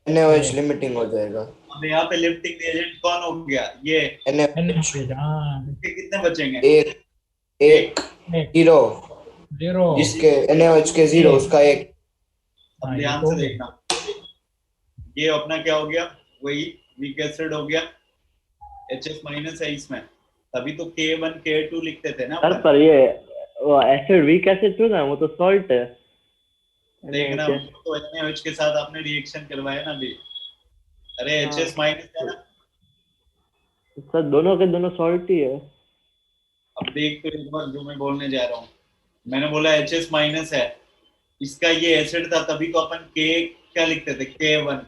Speaker 5: NaOH लिमिटिंग हो जाएगा,
Speaker 3: अब यहाँ पे लिफ्टिंग एजेंट कौन हो गया, ये
Speaker 5: NaOH
Speaker 3: के कितने बचेंगे,
Speaker 5: एक 0
Speaker 6: 0
Speaker 5: जिसके NaOH के 0 उसका 1।
Speaker 3: अब ध्यान से देखना, ये अपना क्या हो गया, वही वीक एसिड हो गया, HS माइनस है इसमें, तभी तो K1 K2 लिखते थे ना
Speaker 2: सर
Speaker 3: अपन।
Speaker 2: पर ये वो एसिड वीक एसिड थोड़ा ना, वो तो सॉल्ट है।
Speaker 3: देखना
Speaker 2: NaOH।
Speaker 3: तो NaOH के साथ आपने रिएक्शन करवाया ना अभी। अरे
Speaker 2: हाँ।
Speaker 3: HS माइनस है ना।
Speaker 2: सर दोनों के दोनों सॉल्ट ही है।
Speaker 3: अब देख तो एक बार जो मैं बोलने जा रहा हूँ, मैंने बोला HS माइनस है, इसका ये एसिड था तभी तो अपन K क्या लिखते थे K1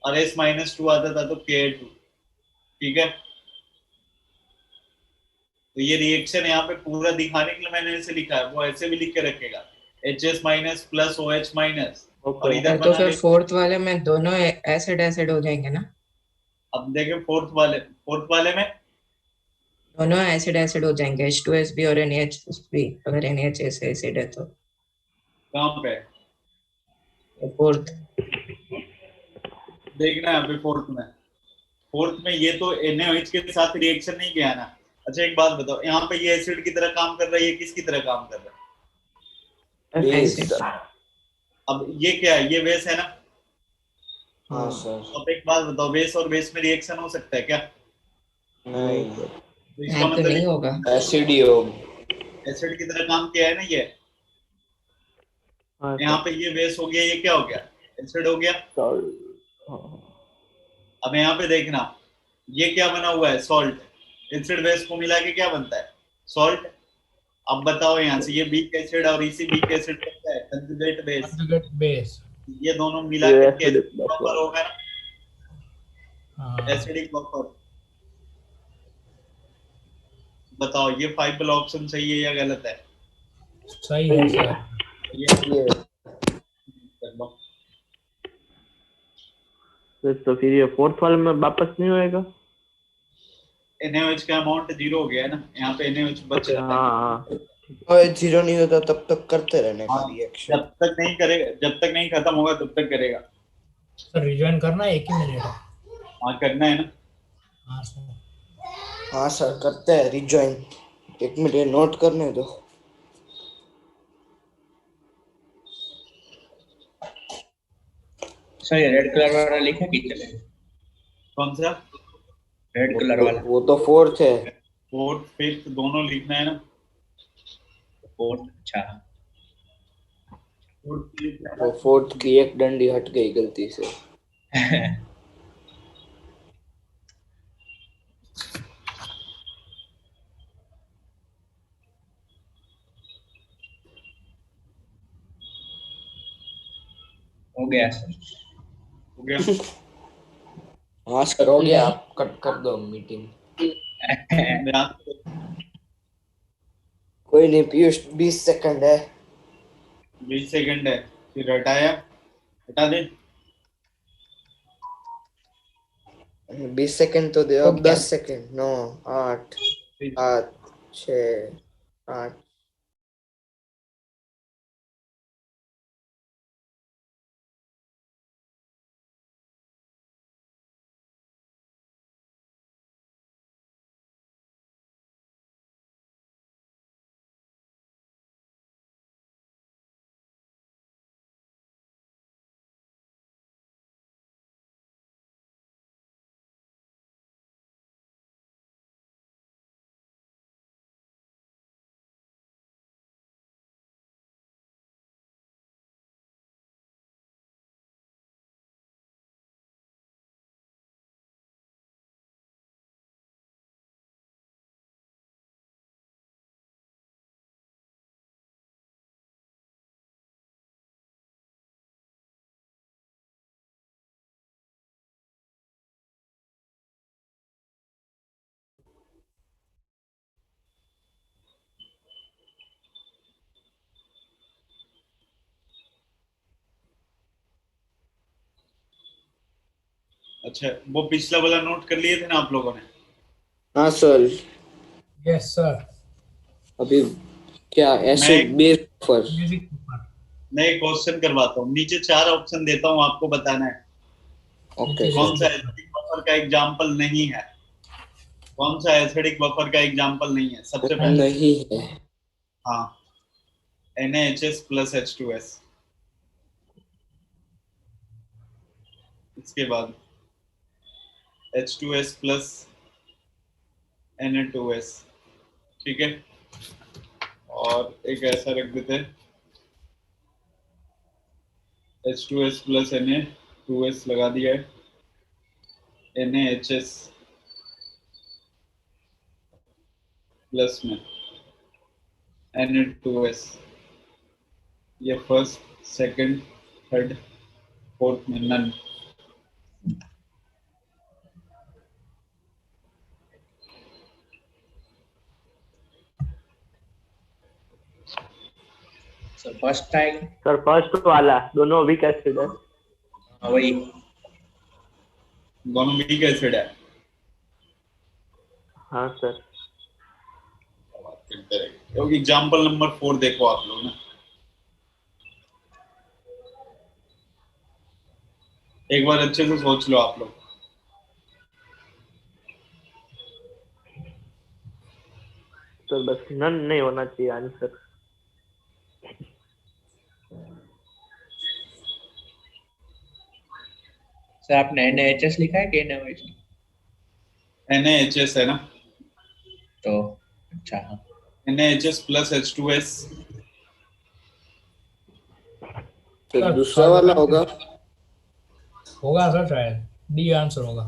Speaker 3: और S-2 आता था तो K2। ठीक है, तो ये रिएक्शन यहाँ पे पूरा दिखाने के लिए मैंने ऐसे लिखा है, वो ऐसे भी लिख के रखेगा HS minus plus OH minus और इधर
Speaker 4: तो
Speaker 3: बना
Speaker 4: फिर
Speaker 3: दे।
Speaker 4: फोर्थ वाले में दोनों एसिड एसिड हो जाएंगे ना?
Speaker 3: अब देखें फोर्थ वाले में
Speaker 4: दोनों एसिड एसिड हो जाएंगे, H2S भी और NaHS भी, अगर NaHS एसिड है तो।
Speaker 3: कहाँ पे
Speaker 4: फोर्थ।
Speaker 3: देखना है अभी फोर्थ में ये तो NaOH के साथ रिएक्शन नहीं किया ना। अच्छा एक बात बताओ, यहाँ पे ये एसिड की तरह काम कर रहा है, ये किसकी तरह काम कर रहा है?
Speaker 5: बेस।
Speaker 3: अब ये क्या है, ये बेस है ना।
Speaker 5: हाँ सर।
Speaker 3: अब एक बात बताओ, बेस और बेस में रिएक्शन हो सकता है क्या?
Speaker 5: नहीं,
Speaker 3: तो इसका
Speaker 4: तो
Speaker 3: मतलब
Speaker 4: नहीं होगा।
Speaker 5: एसिड ही हो।
Speaker 3: एसिड की तरह काम किया है ना ये।
Speaker 2: हाँ
Speaker 3: यहाँ पे ये बेस हो गया, ये क्या हो गया, एसिड हो गया। अब यहाँ पे देखना, ये क्या बना हुआ है, सॉल्ट। एसिड बेस को मिला के क्या बनता है, सॉल्ट। अब बताओ यहाँ से, ये वीक एसिड और इसी वीक एसिड बनता है कंजुगेट बेस।
Speaker 6: Conjugate base.
Speaker 3: ये दोनों मिला
Speaker 2: ये
Speaker 3: करके
Speaker 2: acidic
Speaker 3: बफर होगा ना,
Speaker 6: हाँ
Speaker 3: एसिडिक बफर। बताओ ये 5 वाला ऑप्शन सही है या गलत है?
Speaker 6: सही है सर।
Speaker 3: ये
Speaker 2: तो फिर ये फोर्थ वाले में वापस नहीं होएगा।
Speaker 3: NaOH का अमाउंट 0 हो गया है ना, यहाँ पे NaOH बच रहा है।
Speaker 2: हाँ
Speaker 5: और जीरो नहीं होता तब तक करते रहने का
Speaker 3: हाँ,
Speaker 5: रिएक्शन।
Speaker 3: जब तक नहीं करेगा, जब तक नहीं खत्म होगा तब तक करेगा।
Speaker 6: सर रिज्वाइन करना है, एक ही मिनट।
Speaker 3: हाँ करना है ना।
Speaker 6: हाँ सर।
Speaker 5: हाँ सर करते हैं रिजॉइन। एक मिनट नोट करने दो।
Speaker 1: सर ये रेड कलर वाला लिखा कि चले?
Speaker 3: कौन सा?
Speaker 1: रेड कलर वाला
Speaker 5: वो तो फोर्थ है।
Speaker 3: फोर्थ फिफ्थ दोनों लिखना है ना।
Speaker 1: फोर्थ। अच्छा
Speaker 3: फोर्थ लिखना है
Speaker 5: वो
Speaker 3: ना।
Speaker 5: फोर्थ की एक डंडी हट गई गलती से।
Speaker 1: हो गया सर।
Speaker 3: हो गया।
Speaker 5: हाँ सर हो गया, आप कट कर दो मीटिंग।
Speaker 3: ध्यान से।
Speaker 5: कोई नहीं पीयूष, 20 सेकंड है।
Speaker 3: 20 सेकंड है, फिर हटाया, हटा दे।
Speaker 5: 20 सेकंड तो दे, अब
Speaker 4: हो गया।
Speaker 5: 10 सेकंड। 9 8 7 6 8।
Speaker 3: अच्छा वो पिछला वाला नोट कर लिए थे ना आप लोगों ने?
Speaker 5: हाँ सर।
Speaker 6: Yes sir.
Speaker 5: अभी क्या एसिड बेस पर।
Speaker 6: म्यूजिक।
Speaker 3: मैं एक क्वेश्चन करवाता हूँ, नीचे 4 ऑप्शन देता हूँ, आपको बताना है
Speaker 5: ओके
Speaker 3: कौन सा
Speaker 5: सर।
Speaker 3: एसिडिक बफर का एग्जाम्पल नहीं है। कौन सा एसिडिक बफर का एग्जाम्पल नहीं है सबसे पहले?
Speaker 5: नहीं है।
Speaker 3: हाँ, NaHS प्लस H2S। इसके बाद H2S प्लस Na2S, ठीक है। और एक ऐसा रख देते हैं H2S प्लस Na2S लगा दिया है, NaHS प्लस में Na2S, ये फर्स्ट सेकंड थर्ड फोर्थ में none.
Speaker 1: First time
Speaker 2: sir first वाला दोनों वीक एसिड है।
Speaker 1: वही
Speaker 3: दोनों वीक एसिड है।
Speaker 2: हाँ सर।
Speaker 3: एग्जाम्पल नंबर 4 देखो आप लोग ना, एक बार अच्छे से सोच लो आप लोग।
Speaker 2: सर बस नन नहीं होना चाहिए आंसर।
Speaker 1: सर आपने NaHS लिखा है कि NaOH?
Speaker 3: NaHS है ना,
Speaker 1: तो अच्छा हाँ,
Speaker 3: NaHS प्लस H2S।
Speaker 5: तो दूसरा वाला होगा
Speaker 6: सर, शायद डी आंसर होगा।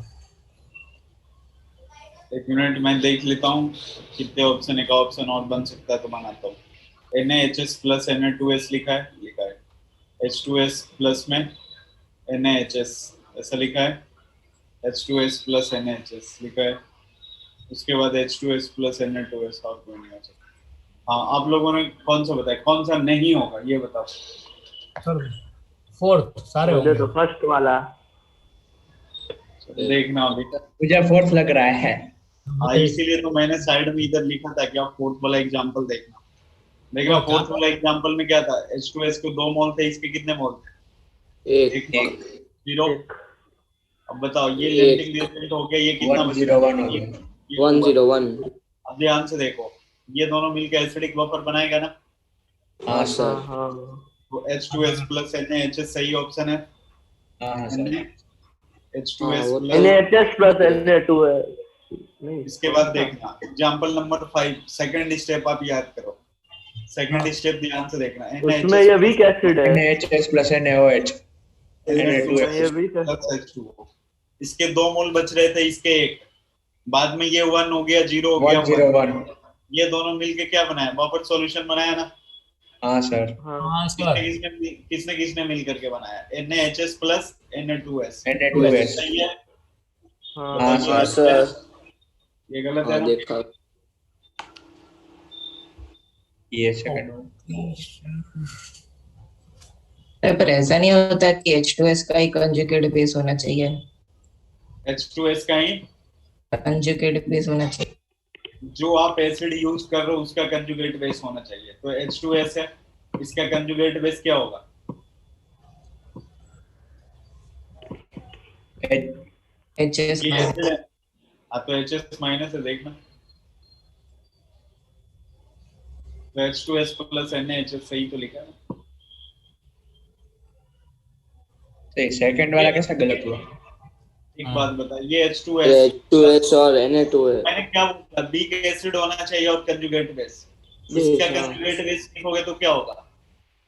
Speaker 3: एक मिनट मैं देख लेता हूँ कितने ऑप्शन, एक ऑप्शन और बन सकता है तो बनाता हूँ। NaHS प्लस Na2S लिखा है, H2S प्लस में NaHS ऐसा लिखा है, H2S प्लस NaHS लिखा है, उसके बाद H2S प्लस Na2S, और कोई नहीं हो सकता। हाँ, आप लोगों ने कौन सा बताया, कौन सा नहीं होगा ये बताओ
Speaker 6: सर फोर्थ सारे
Speaker 2: मुझे
Speaker 6: होंगे।
Speaker 2: तो फर्स्ट वाला।
Speaker 3: देखना अभी।
Speaker 1: मुझे फोर्थ लग रहा है।
Speaker 3: हाँ, इसीलिए तो मैंने साइड में इधर लिखा था कि आप फोर्थ वाला एग्जांपल देखना। देखना फोर्थ वाला एग्जांपल में क्या था, H2S को 2 मोल थे, इसके कितने मोल थे?
Speaker 5: एक
Speaker 3: 0। अब बताओ ये लिमिटिंग रिजल्ट हो गया, ये कितना बचा?
Speaker 1: 101 हो गया।
Speaker 5: 101।
Speaker 3: अब ध्यान से देखो, ये दोनों मिलकर एसिडिक बफर बनाएगा ना।
Speaker 1: हाँ सर।
Speaker 2: हाँ
Speaker 3: तो H2S प्लस NaHS सही ऑप्शन है।
Speaker 1: हाँ सर।
Speaker 3: H2S
Speaker 5: वो
Speaker 3: प्लस,
Speaker 2: NaHS प्लस Na2S। नहीं,
Speaker 3: इसके बाद देखना एग्जांपल नंबर 5, सेकंड स्टेप आप याद करो। सेकंड स्टेप ध्यान से देखना,
Speaker 2: उसमें ये वीक एसिड है।
Speaker 1: NaHS प्लस NaOH
Speaker 3: Na2S
Speaker 2: ये वीक है।
Speaker 3: प्लस H2O, इसके 2 मोल बच रहे थे, इसके 1, बाद में ये 1 हो गया, 0 हो गया,
Speaker 1: 101।
Speaker 3: ये दोनों मिलके क्या बनाया, बफर सॉल्यूशन बनाया ना।
Speaker 1: हाँ सर।
Speaker 6: हाँ सर।
Speaker 3: किसने किसने मिल करके बनाया, NaHS प्लस Na2S।
Speaker 1: Na2S
Speaker 3: सही है।
Speaker 2: हाँ
Speaker 3: बताइए,
Speaker 5: हाँ सर।
Speaker 3: ये गलत है
Speaker 5: हाँ
Speaker 3: ना?
Speaker 5: देखा।
Speaker 1: ये सेकंड।
Speaker 4: पर ऐसा नहीं होता कि H2S का ही कंजुगेट बेस होना चाहिए।
Speaker 3: H2S का ही
Speaker 4: कंजुगेट बेस होना चाहिए।
Speaker 3: जो आप एसिड यूज कर रहे हो उसका कंजुगेट बेस होना चाहिए। तो H2S है, इसका कंजुगेट बेस क्या होगा?
Speaker 4: HS
Speaker 3: ये
Speaker 4: माइनस।
Speaker 3: एसिड है, हाँ तो HS माइनस है, देखना। तो H2S प्लस NaHS सही तो लिखा है।
Speaker 1: सही, सेकंड वाला कैसा गलत हुआ?
Speaker 3: एक बात बता, ये H2S
Speaker 5: H2S और Na2S।
Speaker 3: मैंने क्या बोला, वीक एसिड होना चाहिए और कंजुगेट बेस। इसका कंजुगेट बेस लिखोगे तो क्या होगा,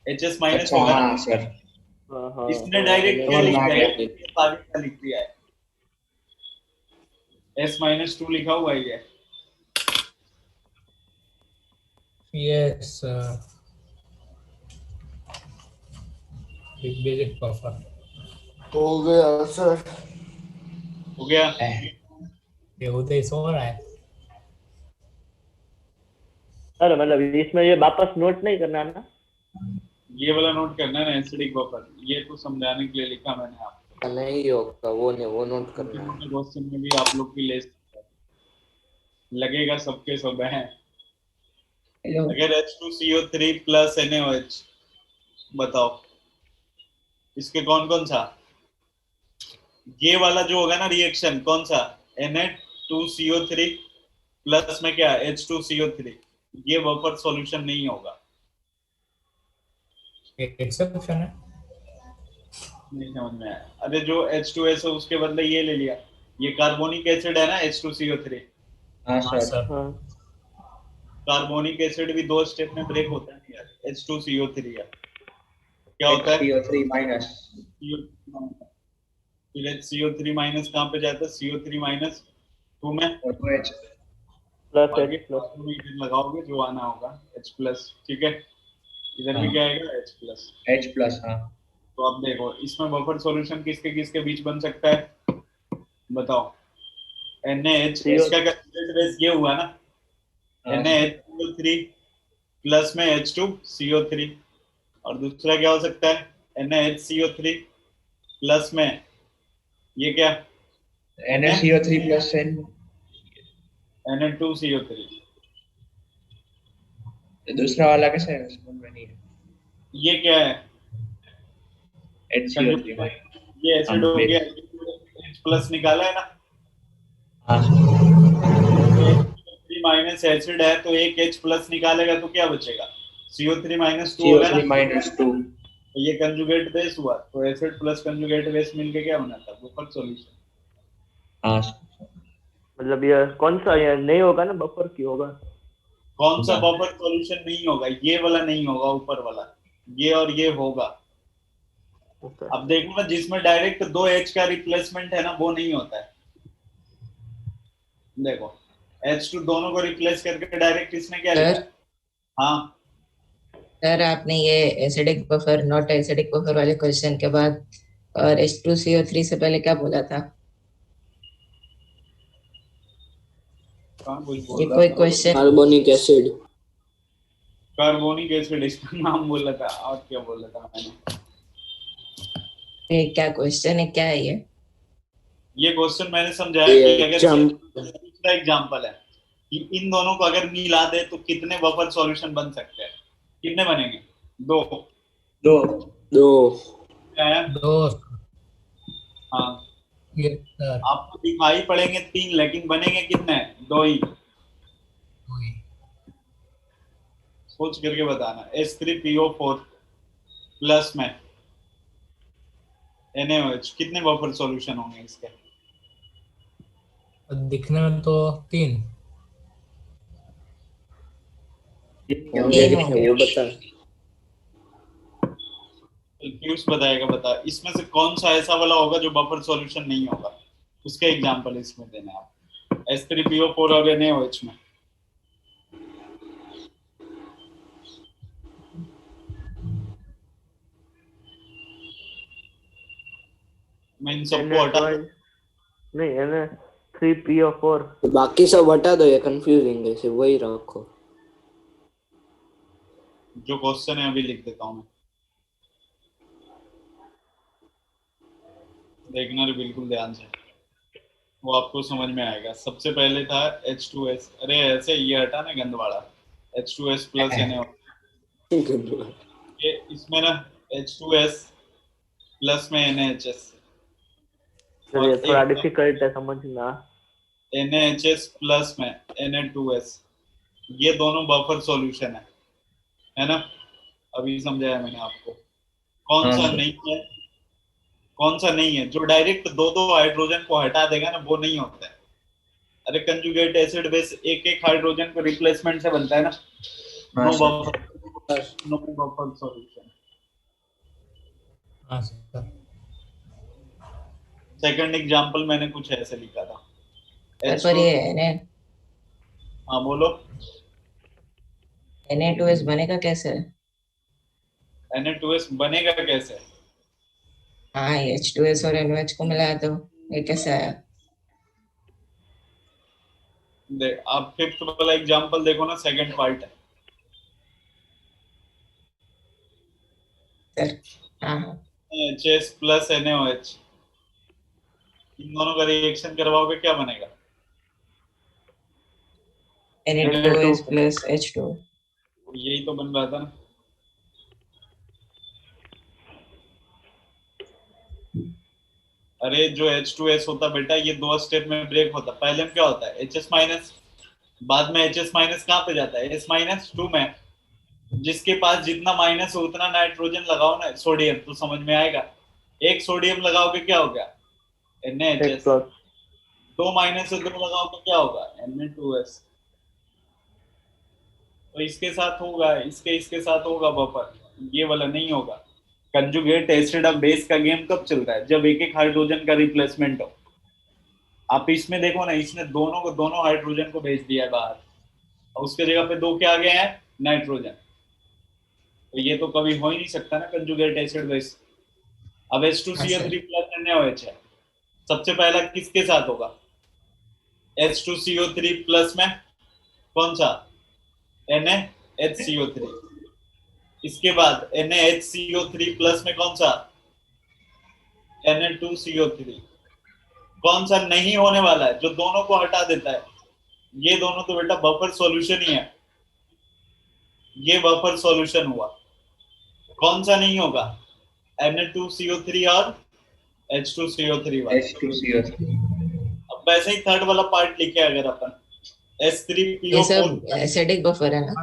Speaker 3: HS माइनस
Speaker 1: अच्छा
Speaker 3: होगा ना।
Speaker 1: हाँ सर।
Speaker 3: इसने डायरेक्ट क्या लिख दिया है, आगे का लिख दिया है, S-2 लिखा हुआ है ये।
Speaker 6: यस बेसिक बफर
Speaker 5: हो गया सर।
Speaker 3: हो गया।
Speaker 6: ये होते ही सो रहा है।
Speaker 2: अरे मतलब इसमें ये वापस नोट नहीं करना ना।
Speaker 3: ये वाला नोट करना है ना, एसिडिक बफर, ये तो समझाने के लिए लिखा मैंने आपको।
Speaker 5: नहीं होगा वो, नहीं वो नोट करना है।
Speaker 3: क्वेश्चन में भी आप लोग की ले लगेगा, सबके सब है। अगर H2CO3 प्लस NaOH, बताओ इसके कौन कौन सा, ये वाला जो होगा ना रिएक्शन, कौन सा, Na2CO3 प्लस में क्या H2CO3, ये बफर सॉल्यूशन नहीं होगा।
Speaker 6: एक्सेप्शन है।
Speaker 3: नहीं समझ में आया। अरे जो H2S है उसके बदले ये ले लिया, ये कार्बोनिक एसिड है ना H2CO3,
Speaker 1: हाँ
Speaker 6: हाँ
Speaker 1: सर।
Speaker 6: सर।
Speaker 2: हाँ
Speaker 3: कार्बोनिक एसिड भी 2 स्टेप में ब्रेक होता है यार, H2CO3 है, क्या होता है
Speaker 1: HCO3 माइनस।
Speaker 3: फिर CO3 माइनस कहाँ पे जाता है, CO3 माइनस 2 में,
Speaker 1: और OH।
Speaker 2: प्लस
Speaker 3: आगे
Speaker 2: H प्लस।
Speaker 3: लगाओगे जो आना होगा H प्लस, ठीक है, इधर भी
Speaker 1: हाँ।
Speaker 3: क्या आएगा H प्लस।
Speaker 1: H plus. हाँ
Speaker 3: तो अब देखो इसमें बफर सॉल्यूशन किसके किसके बीच बन सकता है, बताओ। NaH,
Speaker 2: CO
Speaker 3: इसका बेस ये हुआ ना,
Speaker 1: हाँ
Speaker 3: NaHCO3 प्लस में H2CO3, और दूसरा क्या हो सकता है NaHCO3 प्लस में ये क्या
Speaker 1: NaCO3 प्लस
Speaker 3: Na2CO3,
Speaker 1: दूसरा वाला कैसे है, समझ में नहीं है।
Speaker 3: ये क्या है
Speaker 1: HCO3 माइनस।
Speaker 3: ये एसिड हो गया, H प्लस निकाला है ना,
Speaker 1: हाँ
Speaker 3: H3 माइनस एसिड है तो एक H प्लस निकालेगा तो क्या बचेगा, CO3 माइनस 2 होगा ना,
Speaker 1: CO3 माइनस 2।
Speaker 3: तो ये कंजुगेट बेस हुआ, तो एसिड प्लस कंजुगेट बेस मिलके क्या बनाता है, बफर सॉल्यूशन।
Speaker 1: हाँ
Speaker 2: मतलब ये कौन सा, ये नहीं होगा ना, बफर की होगा।
Speaker 3: कौन सा बफर सॉल्यूशन नहीं होगा, ये वाला नहीं होगा, ऊपर वाला, ये और ये होगा।
Speaker 2: ओके।
Speaker 3: अब देखो ना, जिसमें डायरेक्ट 2 H का रिप्लेसमेंट है ना, वो नहीं होता है। देखो H2 दोनों को रिप्लेस करके डायरेक्ट इसने क्या लिखा
Speaker 4: सर
Speaker 3: है, हाँ
Speaker 4: सर आपने ये acidic buffer not acidic buffer वाले क्वेश्चन के बाद और H2CO3 से पहले क्या बोला था?
Speaker 3: कहाँ कुछ
Speaker 4: ये
Speaker 3: बोल रहा
Speaker 4: कोई
Speaker 3: था,
Speaker 4: question
Speaker 5: carbonic acid.
Speaker 3: Carbonic acid इसका नाम बोला था, और क्या बोला था मैंने,
Speaker 4: क्या क्वेश्चन है, क्या है
Speaker 3: ये क्वेश्चन मैंने समझाया
Speaker 5: ये
Speaker 3: कि अगर
Speaker 5: जंप।
Speaker 3: दूसरा एग्जांपल है कि इन दोनों को अगर मिला दे तो कितने बफर सॉल्यूशन बन सकते हैं, कितने बनेंगे, 2।
Speaker 1: दो।
Speaker 5: दो।
Speaker 3: क्या है,
Speaker 6: दो।
Speaker 3: हाँ,
Speaker 6: ये सर
Speaker 3: आपको दिखाई पड़ेंगे 3 लेकिन बनेंगे कितने, 2 ही,
Speaker 6: वही।
Speaker 3: सोच करके बताना। H3PO4 प्लस में NaOH, कितने बफर सॉल्यूशन होंगे इसके,
Speaker 6: और दिखने में तो 3।
Speaker 5: होंगे
Speaker 4: तीन
Speaker 5: कितने
Speaker 4: होंगे।
Speaker 5: वो बता।
Speaker 3: पीयूष बताएगा, बता इसमें से कौन सा ऐसा वाला होगा जो बफर सॉल्यूशन नहीं होगा, उसके एग्जांपल इसमें देने आप H3PO4 और NaOH में। मैं इन सबको हटा दूं?
Speaker 2: नहीं Na3PO4।
Speaker 5: तो बाकी सब हटा दो, ये कंफ्यूजिंग है, सिर्फ वही रखो।
Speaker 3: जो क्वेश्चन है अभी लिख देता हूँ मैं, देखना रे बिल्कुल ध्यान से, वो आपको समझ में आएगा। सबसे पहले था H2S, अरे ऐसे ये हटा ना गंदवाड़ा, H2S प्लस NaOH, ये इसमें ना H2S प्लस में NaHS,
Speaker 2: तो
Speaker 3: और
Speaker 2: ये थोड़ा
Speaker 3: एक
Speaker 2: डिफिकल्ट है समझना।
Speaker 3: NaHS प्लस में Na2S, ये दोनों बफर सॉल्यूशन है ना, अभी समझाया मैंने आपको। कौन
Speaker 1: हाँ
Speaker 3: सा
Speaker 1: सर।
Speaker 3: नहीं है, कौन सा नहीं है, जो डायरेक्ट 2-2 हाइड्रोजन को हटा देगा ना, वो नहीं होता है। अरे कंजुगेट एसिड बेस एक एक हाइड्रोजन को रिप्लेसमेंट से बनता है ना,
Speaker 1: हाँ
Speaker 3: no
Speaker 1: sir.
Speaker 3: Buffer, no buffer solution.
Speaker 6: हाँ सर।
Speaker 3: सेकंड एग्जांपल मैंने कुछ ऐसे लिखा था,
Speaker 4: सर पर
Speaker 3: H2,
Speaker 4: ये
Speaker 3: हाँ बोलो,
Speaker 4: Na2S बनेगा कैसे?
Speaker 3: Na2S बनेगा कैसे,
Speaker 4: हाँ ये H2S और NOH को मिलाया तो ये कैसे आया?
Speaker 3: देख आप फिफ्थ वाला एग्जांपल देखो ना, सेकंड पार्ट है,
Speaker 4: सर हाँ हाँ।
Speaker 3: HS प्लस NaOH, इन दोनों का रिएक्शन करवाओगे क्या बनेगा,
Speaker 4: Na2S plus H2।
Speaker 3: यही तो बन रहा था ना। अरे जो H2S होता बेटा, ये 2 स्टेप में ब्रेक होता, पहले में क्या होता है HS माइनस, बाद में HS माइनस कहाँ पे जाता है S-2 में, जिसके पास जितना माइनस हो उतना नाइट्रोजन लगाओ ना, सोडियम, तो समझ में आएगा। एक सोडियम लगाओगे क्या हो गया
Speaker 2: एक
Speaker 3: NaHS,
Speaker 2: प्लस।
Speaker 3: दो माइनस से दो लगाओ तो क्या होगा, Na2S। तो इसके साथ होगा, इसके साथ होगा बफर, ये वाला नहीं होगा। कंजुगेट एसिड ऑफ बेस का गेम कब चलता है, जब एक एक हाइड्रोजन का रिप्लेसमेंट हो। आप इसमें देखो ना, इसने दोनों हाइड्रोजन को भेज दिया है बाहर, और उसके जगह पे दो क्या आ गए हैं, नाइट्रोजन। तो ये तो कभी हो ही नहीं सकता ना कंजुगेट एसिड बेस। अब H2CO3 प्लस NaOH है, सबसे पहला किसके साथ होगा, H2CO3 प्लस में कौन सा, NaHCO3। इसके बाद NaHCO3 प्लस में कौन सा, Na2CO3। कौन सा नहीं होने वाला है, जो दोनों को हटा देता है, ये दोनों तो बेटा बफर सॉल्यूशन ही है, ये बफर सॉल्यूशन हुआ। कौन सा नहीं होगा, Na2CO3 और H2CO3 वाला।
Speaker 1: H2CO3।
Speaker 3: अब वैसे ही थर्ड वाला पार्ट लिखे अगर अपन,
Speaker 4: ये
Speaker 3: H3PO4।
Speaker 4: सब एसिडिक बफर है ना?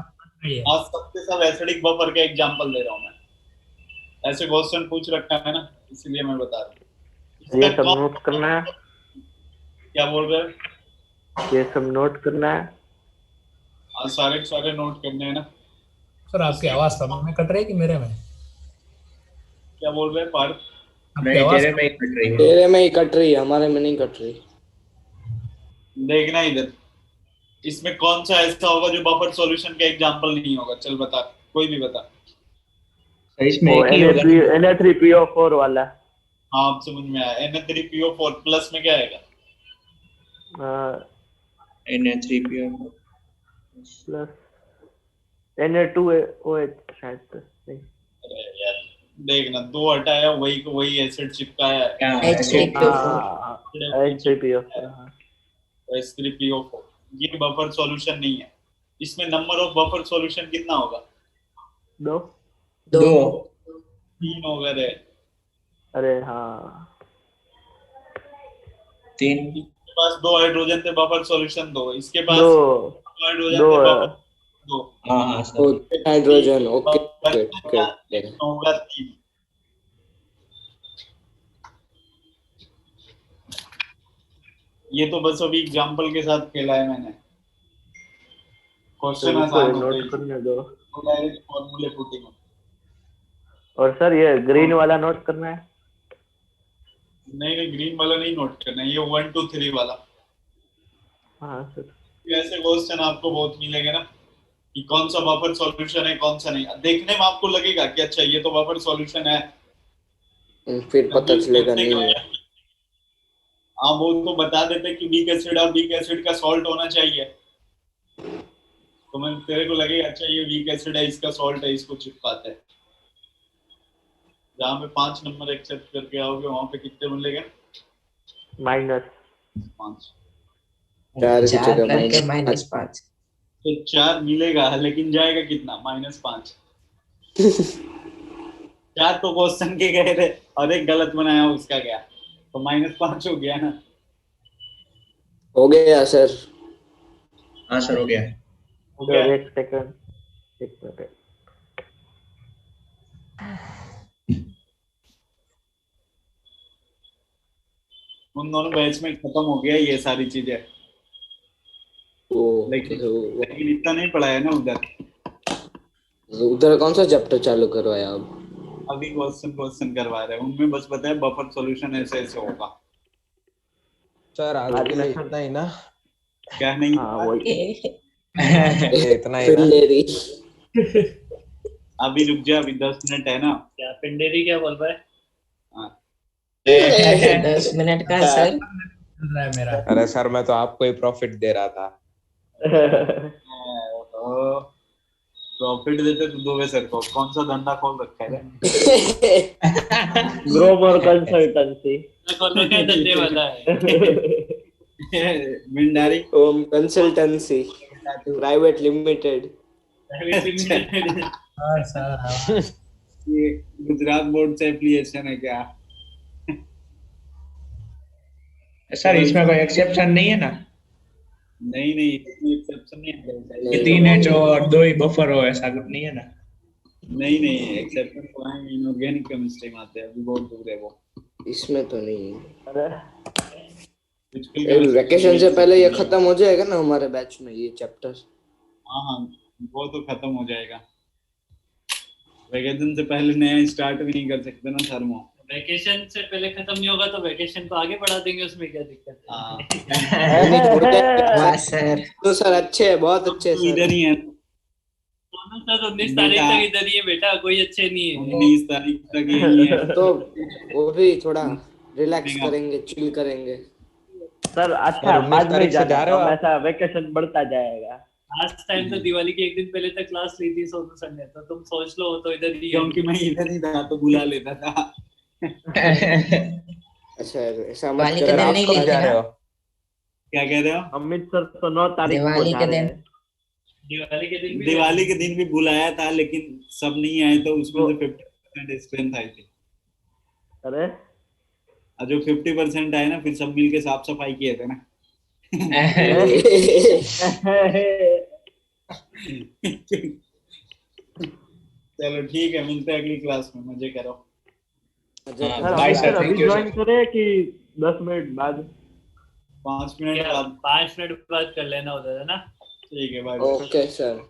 Speaker 3: आज सबके सब एसिडिक बफर का एग्जांपल दे रहा हूं मैं, ऐसे क्वेश्चन पूछ रखा है ना, इसलिए मैं बता रहा हूँ।
Speaker 2: ये सब नोट करना है,
Speaker 3: क्या बोल रहे हैं,
Speaker 2: ये सब नोट करना है।
Speaker 3: आज सारे नोट करने हैं ना।
Speaker 6: सर आपकी आवाज सब में कट रही है कि मेरे में?
Speaker 3: क्या बोल रहे हैं पार्थ,
Speaker 6: आपकी
Speaker 1: नहीं,
Speaker 6: आवाज
Speaker 1: तेरे में ही कट रही है।
Speaker 5: तेरे में ही कट रही है, हमारे में नहीं कट रही।
Speaker 3: देखना इधर, इसमें कौन सा ऐसा होगा जो बफर सॉल्यूशन का एग्जांपल नहीं होगा, चल बता, कोई भी बता।
Speaker 1: इसमें
Speaker 2: वो
Speaker 1: एक ही होगा ना।
Speaker 2: Na3PO4 वाला।
Speaker 3: हाँ अब समझ में आया। Na3PO4 प्लस में क्या आएगा,
Speaker 1: Na3PO
Speaker 2: प्लस Na2OH शायद तो नहीं।
Speaker 3: अरे यार देखना, दो हटाया वही को वही एसिड चिपकाया है,
Speaker 1: क्या
Speaker 2: H3PO4।
Speaker 3: H3PO4। ये बफर सॉल्यूशन नहीं है। इसमें नंबर ऑफ बफर सॉल्यूशन कितना होगा,
Speaker 2: दो।
Speaker 1: दो।
Speaker 3: 3 होगा रे।
Speaker 2: अरे हाँ,
Speaker 1: 3।
Speaker 3: इसके पास दो हाइड्रोजन थे, बफर सॉल्यूशन दो। इसके पास
Speaker 2: दो
Speaker 3: हाइड्रोजन
Speaker 2: दो
Speaker 3: थे,
Speaker 2: है।
Speaker 3: बफर दो।
Speaker 1: हाँ सर।
Speaker 5: Hydrogen, okay okay.
Speaker 3: होगा 3। ये तो बस अभी एग्जांपल के साथ खेला है मैंने, क्वेश्चन आसान होते
Speaker 2: नोट
Speaker 3: हैं,
Speaker 2: करने दो।
Speaker 3: डायरेक्ट फॉर्मूले पुटिंग।
Speaker 2: और सर ये ग्रीन वाला नोट करना है।
Speaker 3: नहीं ग्रीन वाला नहीं नोट करना है, ये 1 2 3 वाला।
Speaker 2: हाँ सर।
Speaker 3: ऐसे क्वेश्चन आपको बहुत मिलेंगे ना, कि कौन सा बफर सॉल्यूशन है कौन सा नहीं। देखने में आपको लगेगा कि अच्छा ये तो बफर सॉल्यूशन है,
Speaker 5: फिर पता चलेगा नहीं है।
Speaker 3: हाँ वो तो बता देते कि वीक एसिड और वीक एसिड का सॉल्ट होना चाहिए, तो मैं तेरे को लगेगा अच्छा ये वीक एसिड है, इसका सॉल्ट है, इसको चिपकाते हैं। जहाँ पे 5 नंबर एक्सेप्ट करके आओगे वहां पे कितने मिलेगा,
Speaker 2: -5।
Speaker 5: 4 की
Speaker 4: चार
Speaker 5: जगह
Speaker 4: करके -5।
Speaker 3: तो 4 मिलेगा, लेकिन जाएगा कितना, -5। 4 तो क्वेश्चन के गए थे और एक गलत बनाया, उसका गया, तो -5 हो गया ना।
Speaker 5: हो गया सर।
Speaker 1: हाँ सर, हो गया।
Speaker 3: हो गया।
Speaker 2: सर एक सेकंड, एक मिनट।
Speaker 3: उन दोनों बैच में खत्म हो गया ये सारी चीजें, लेकिन इतना नहीं पढ़ा है ना उधर।
Speaker 5: उधर कौन सा चैप्टर चालू करवाया अब?
Speaker 3: अभी क्वेश्चन करवा रहे हैं, उनमें बस बताया बफर सॉल्यूशन ऐसे ऐसे होगा।
Speaker 7: सर आज के लिए इतना ही ना?
Speaker 3: क्या नहीं,
Speaker 2: हाँ वही।
Speaker 7: ये इतना ही ना?
Speaker 5: पिल्लेरी।
Speaker 3: अभी रुक जा, अभी 10 मिनट है ना।
Speaker 8: क्या पिंडेरी क्या बोल रहा है?
Speaker 3: हाँ
Speaker 4: 10 मिनट का सर
Speaker 6: चल रहा है मेरा।
Speaker 7: अरे सर मैं तो आपको ही प्रॉफिट दे रहा था।
Speaker 3: प्रॉफिट देते तो दोगे सर को, कौन सा धंधा खोल रखा है
Speaker 2: ग्रोमर कंसल्टेंसी।
Speaker 8: क्या धंधे वाला है?
Speaker 3: मिंडारी
Speaker 5: ओम कंसल्टेंसी प्राइवेट लिमिटेड।
Speaker 6: हाँ सर।
Speaker 3: ये गुजरात बोर्ड से एप्लीकेशन है क्या?
Speaker 1: सर इसमें कोई एक्सेप्शन नहीं है ना?
Speaker 3: नहीं एक्सेप्शन नहीं है।
Speaker 1: कि 3 H और 2 ही बफर हो, ऐसा कुछ नहीं है ना?
Speaker 3: नहीं एक्सेप्शन तो है, इनऑर्गेनिक केमिस्ट्री में आते हैं, अभी बहुत दूर है वो।
Speaker 5: इसमें तो नहीं है।
Speaker 2: अरे
Speaker 5: वैकेशन से पहले ये खत्म हो जाएगा ना हमारे बैच में ये चैप्टर?
Speaker 3: हाँ हाँ, वो तो खत्म हो जाएगा। वैकेशन से पहले नया स्टार्ट भी नहीं कर सकते ना थर्मो।
Speaker 8: वैकेशन से पहले खत्म नहीं होगा तो वैकेशन को आगे बढ़ा देंगे, उसमें क्या दिक्कत है?
Speaker 4: वाह सर,
Speaker 5: तो सर अच्छे हैं, बहुत अच्छे हैं
Speaker 3: तो
Speaker 5: सर।
Speaker 3: इधर ही है,
Speaker 8: दोनों सर 19 तारीख तक इधर ही है बेटा, कोई अच्छे नहीं है।
Speaker 3: 19 तारीख तक यही है।
Speaker 5: तो वो भी थोड़ा रिलैक्स करेंगे, चिल करेंगे।
Speaker 2: सर अच्छा
Speaker 7: सर, 19
Speaker 2: बाद में
Speaker 7: तारीख से
Speaker 2: जाना,
Speaker 7: जा रहे हो
Speaker 2: अब
Speaker 7: आप?
Speaker 2: ऐसा वैकेशन बढ़ता जाएगा।
Speaker 8: लास्ट टाइम तो दिवाली के एक दिन पहले तक क्लास ली थी सोनू सर ने, तो तुम सोच लो तो इधर ही है।
Speaker 3: क्योंकि मैं इधर ही था तो बुला लेता था।
Speaker 5: अच्छा ऐसा मत
Speaker 4: दिवाली के
Speaker 5: करो
Speaker 4: दिन
Speaker 5: आप।
Speaker 4: नहीं
Speaker 7: कब
Speaker 4: लेते
Speaker 7: जा रहे
Speaker 4: ना?
Speaker 7: हो?
Speaker 3: क्या कह रहे हो?
Speaker 2: अमित सर तो 9 तारीख को
Speaker 4: दिवाली
Speaker 2: जा
Speaker 4: के
Speaker 2: रहे
Speaker 4: दिन।
Speaker 2: हैं।
Speaker 8: दिवाली के दिन भी
Speaker 3: दिवाली के दिन भी बुलाया था लेकिन सब नहीं आए तो उसमें से 50% स्ट्रेंथ आई थी।
Speaker 2: अरे
Speaker 3: और जो 50% आए ना फिर सब मिलके साफ सफाई किए थे ना। चलो ठीक है, मिलते हैं अगली क्लास में, मजे करो।
Speaker 2: Sir
Speaker 1: bye
Speaker 2: Amit
Speaker 1: sir,
Speaker 2: sir अभी
Speaker 1: थैंक यू
Speaker 2: ज्वाइन
Speaker 1: सर।
Speaker 2: करे कि 10 मिनट बाद?
Speaker 3: 5 मिनट
Speaker 8: क्या
Speaker 3: बाद।
Speaker 8: 5 मिनट बाद कर लेना उधर, है ना?
Speaker 3: ठीक है, बाय।
Speaker 5: Okay sir.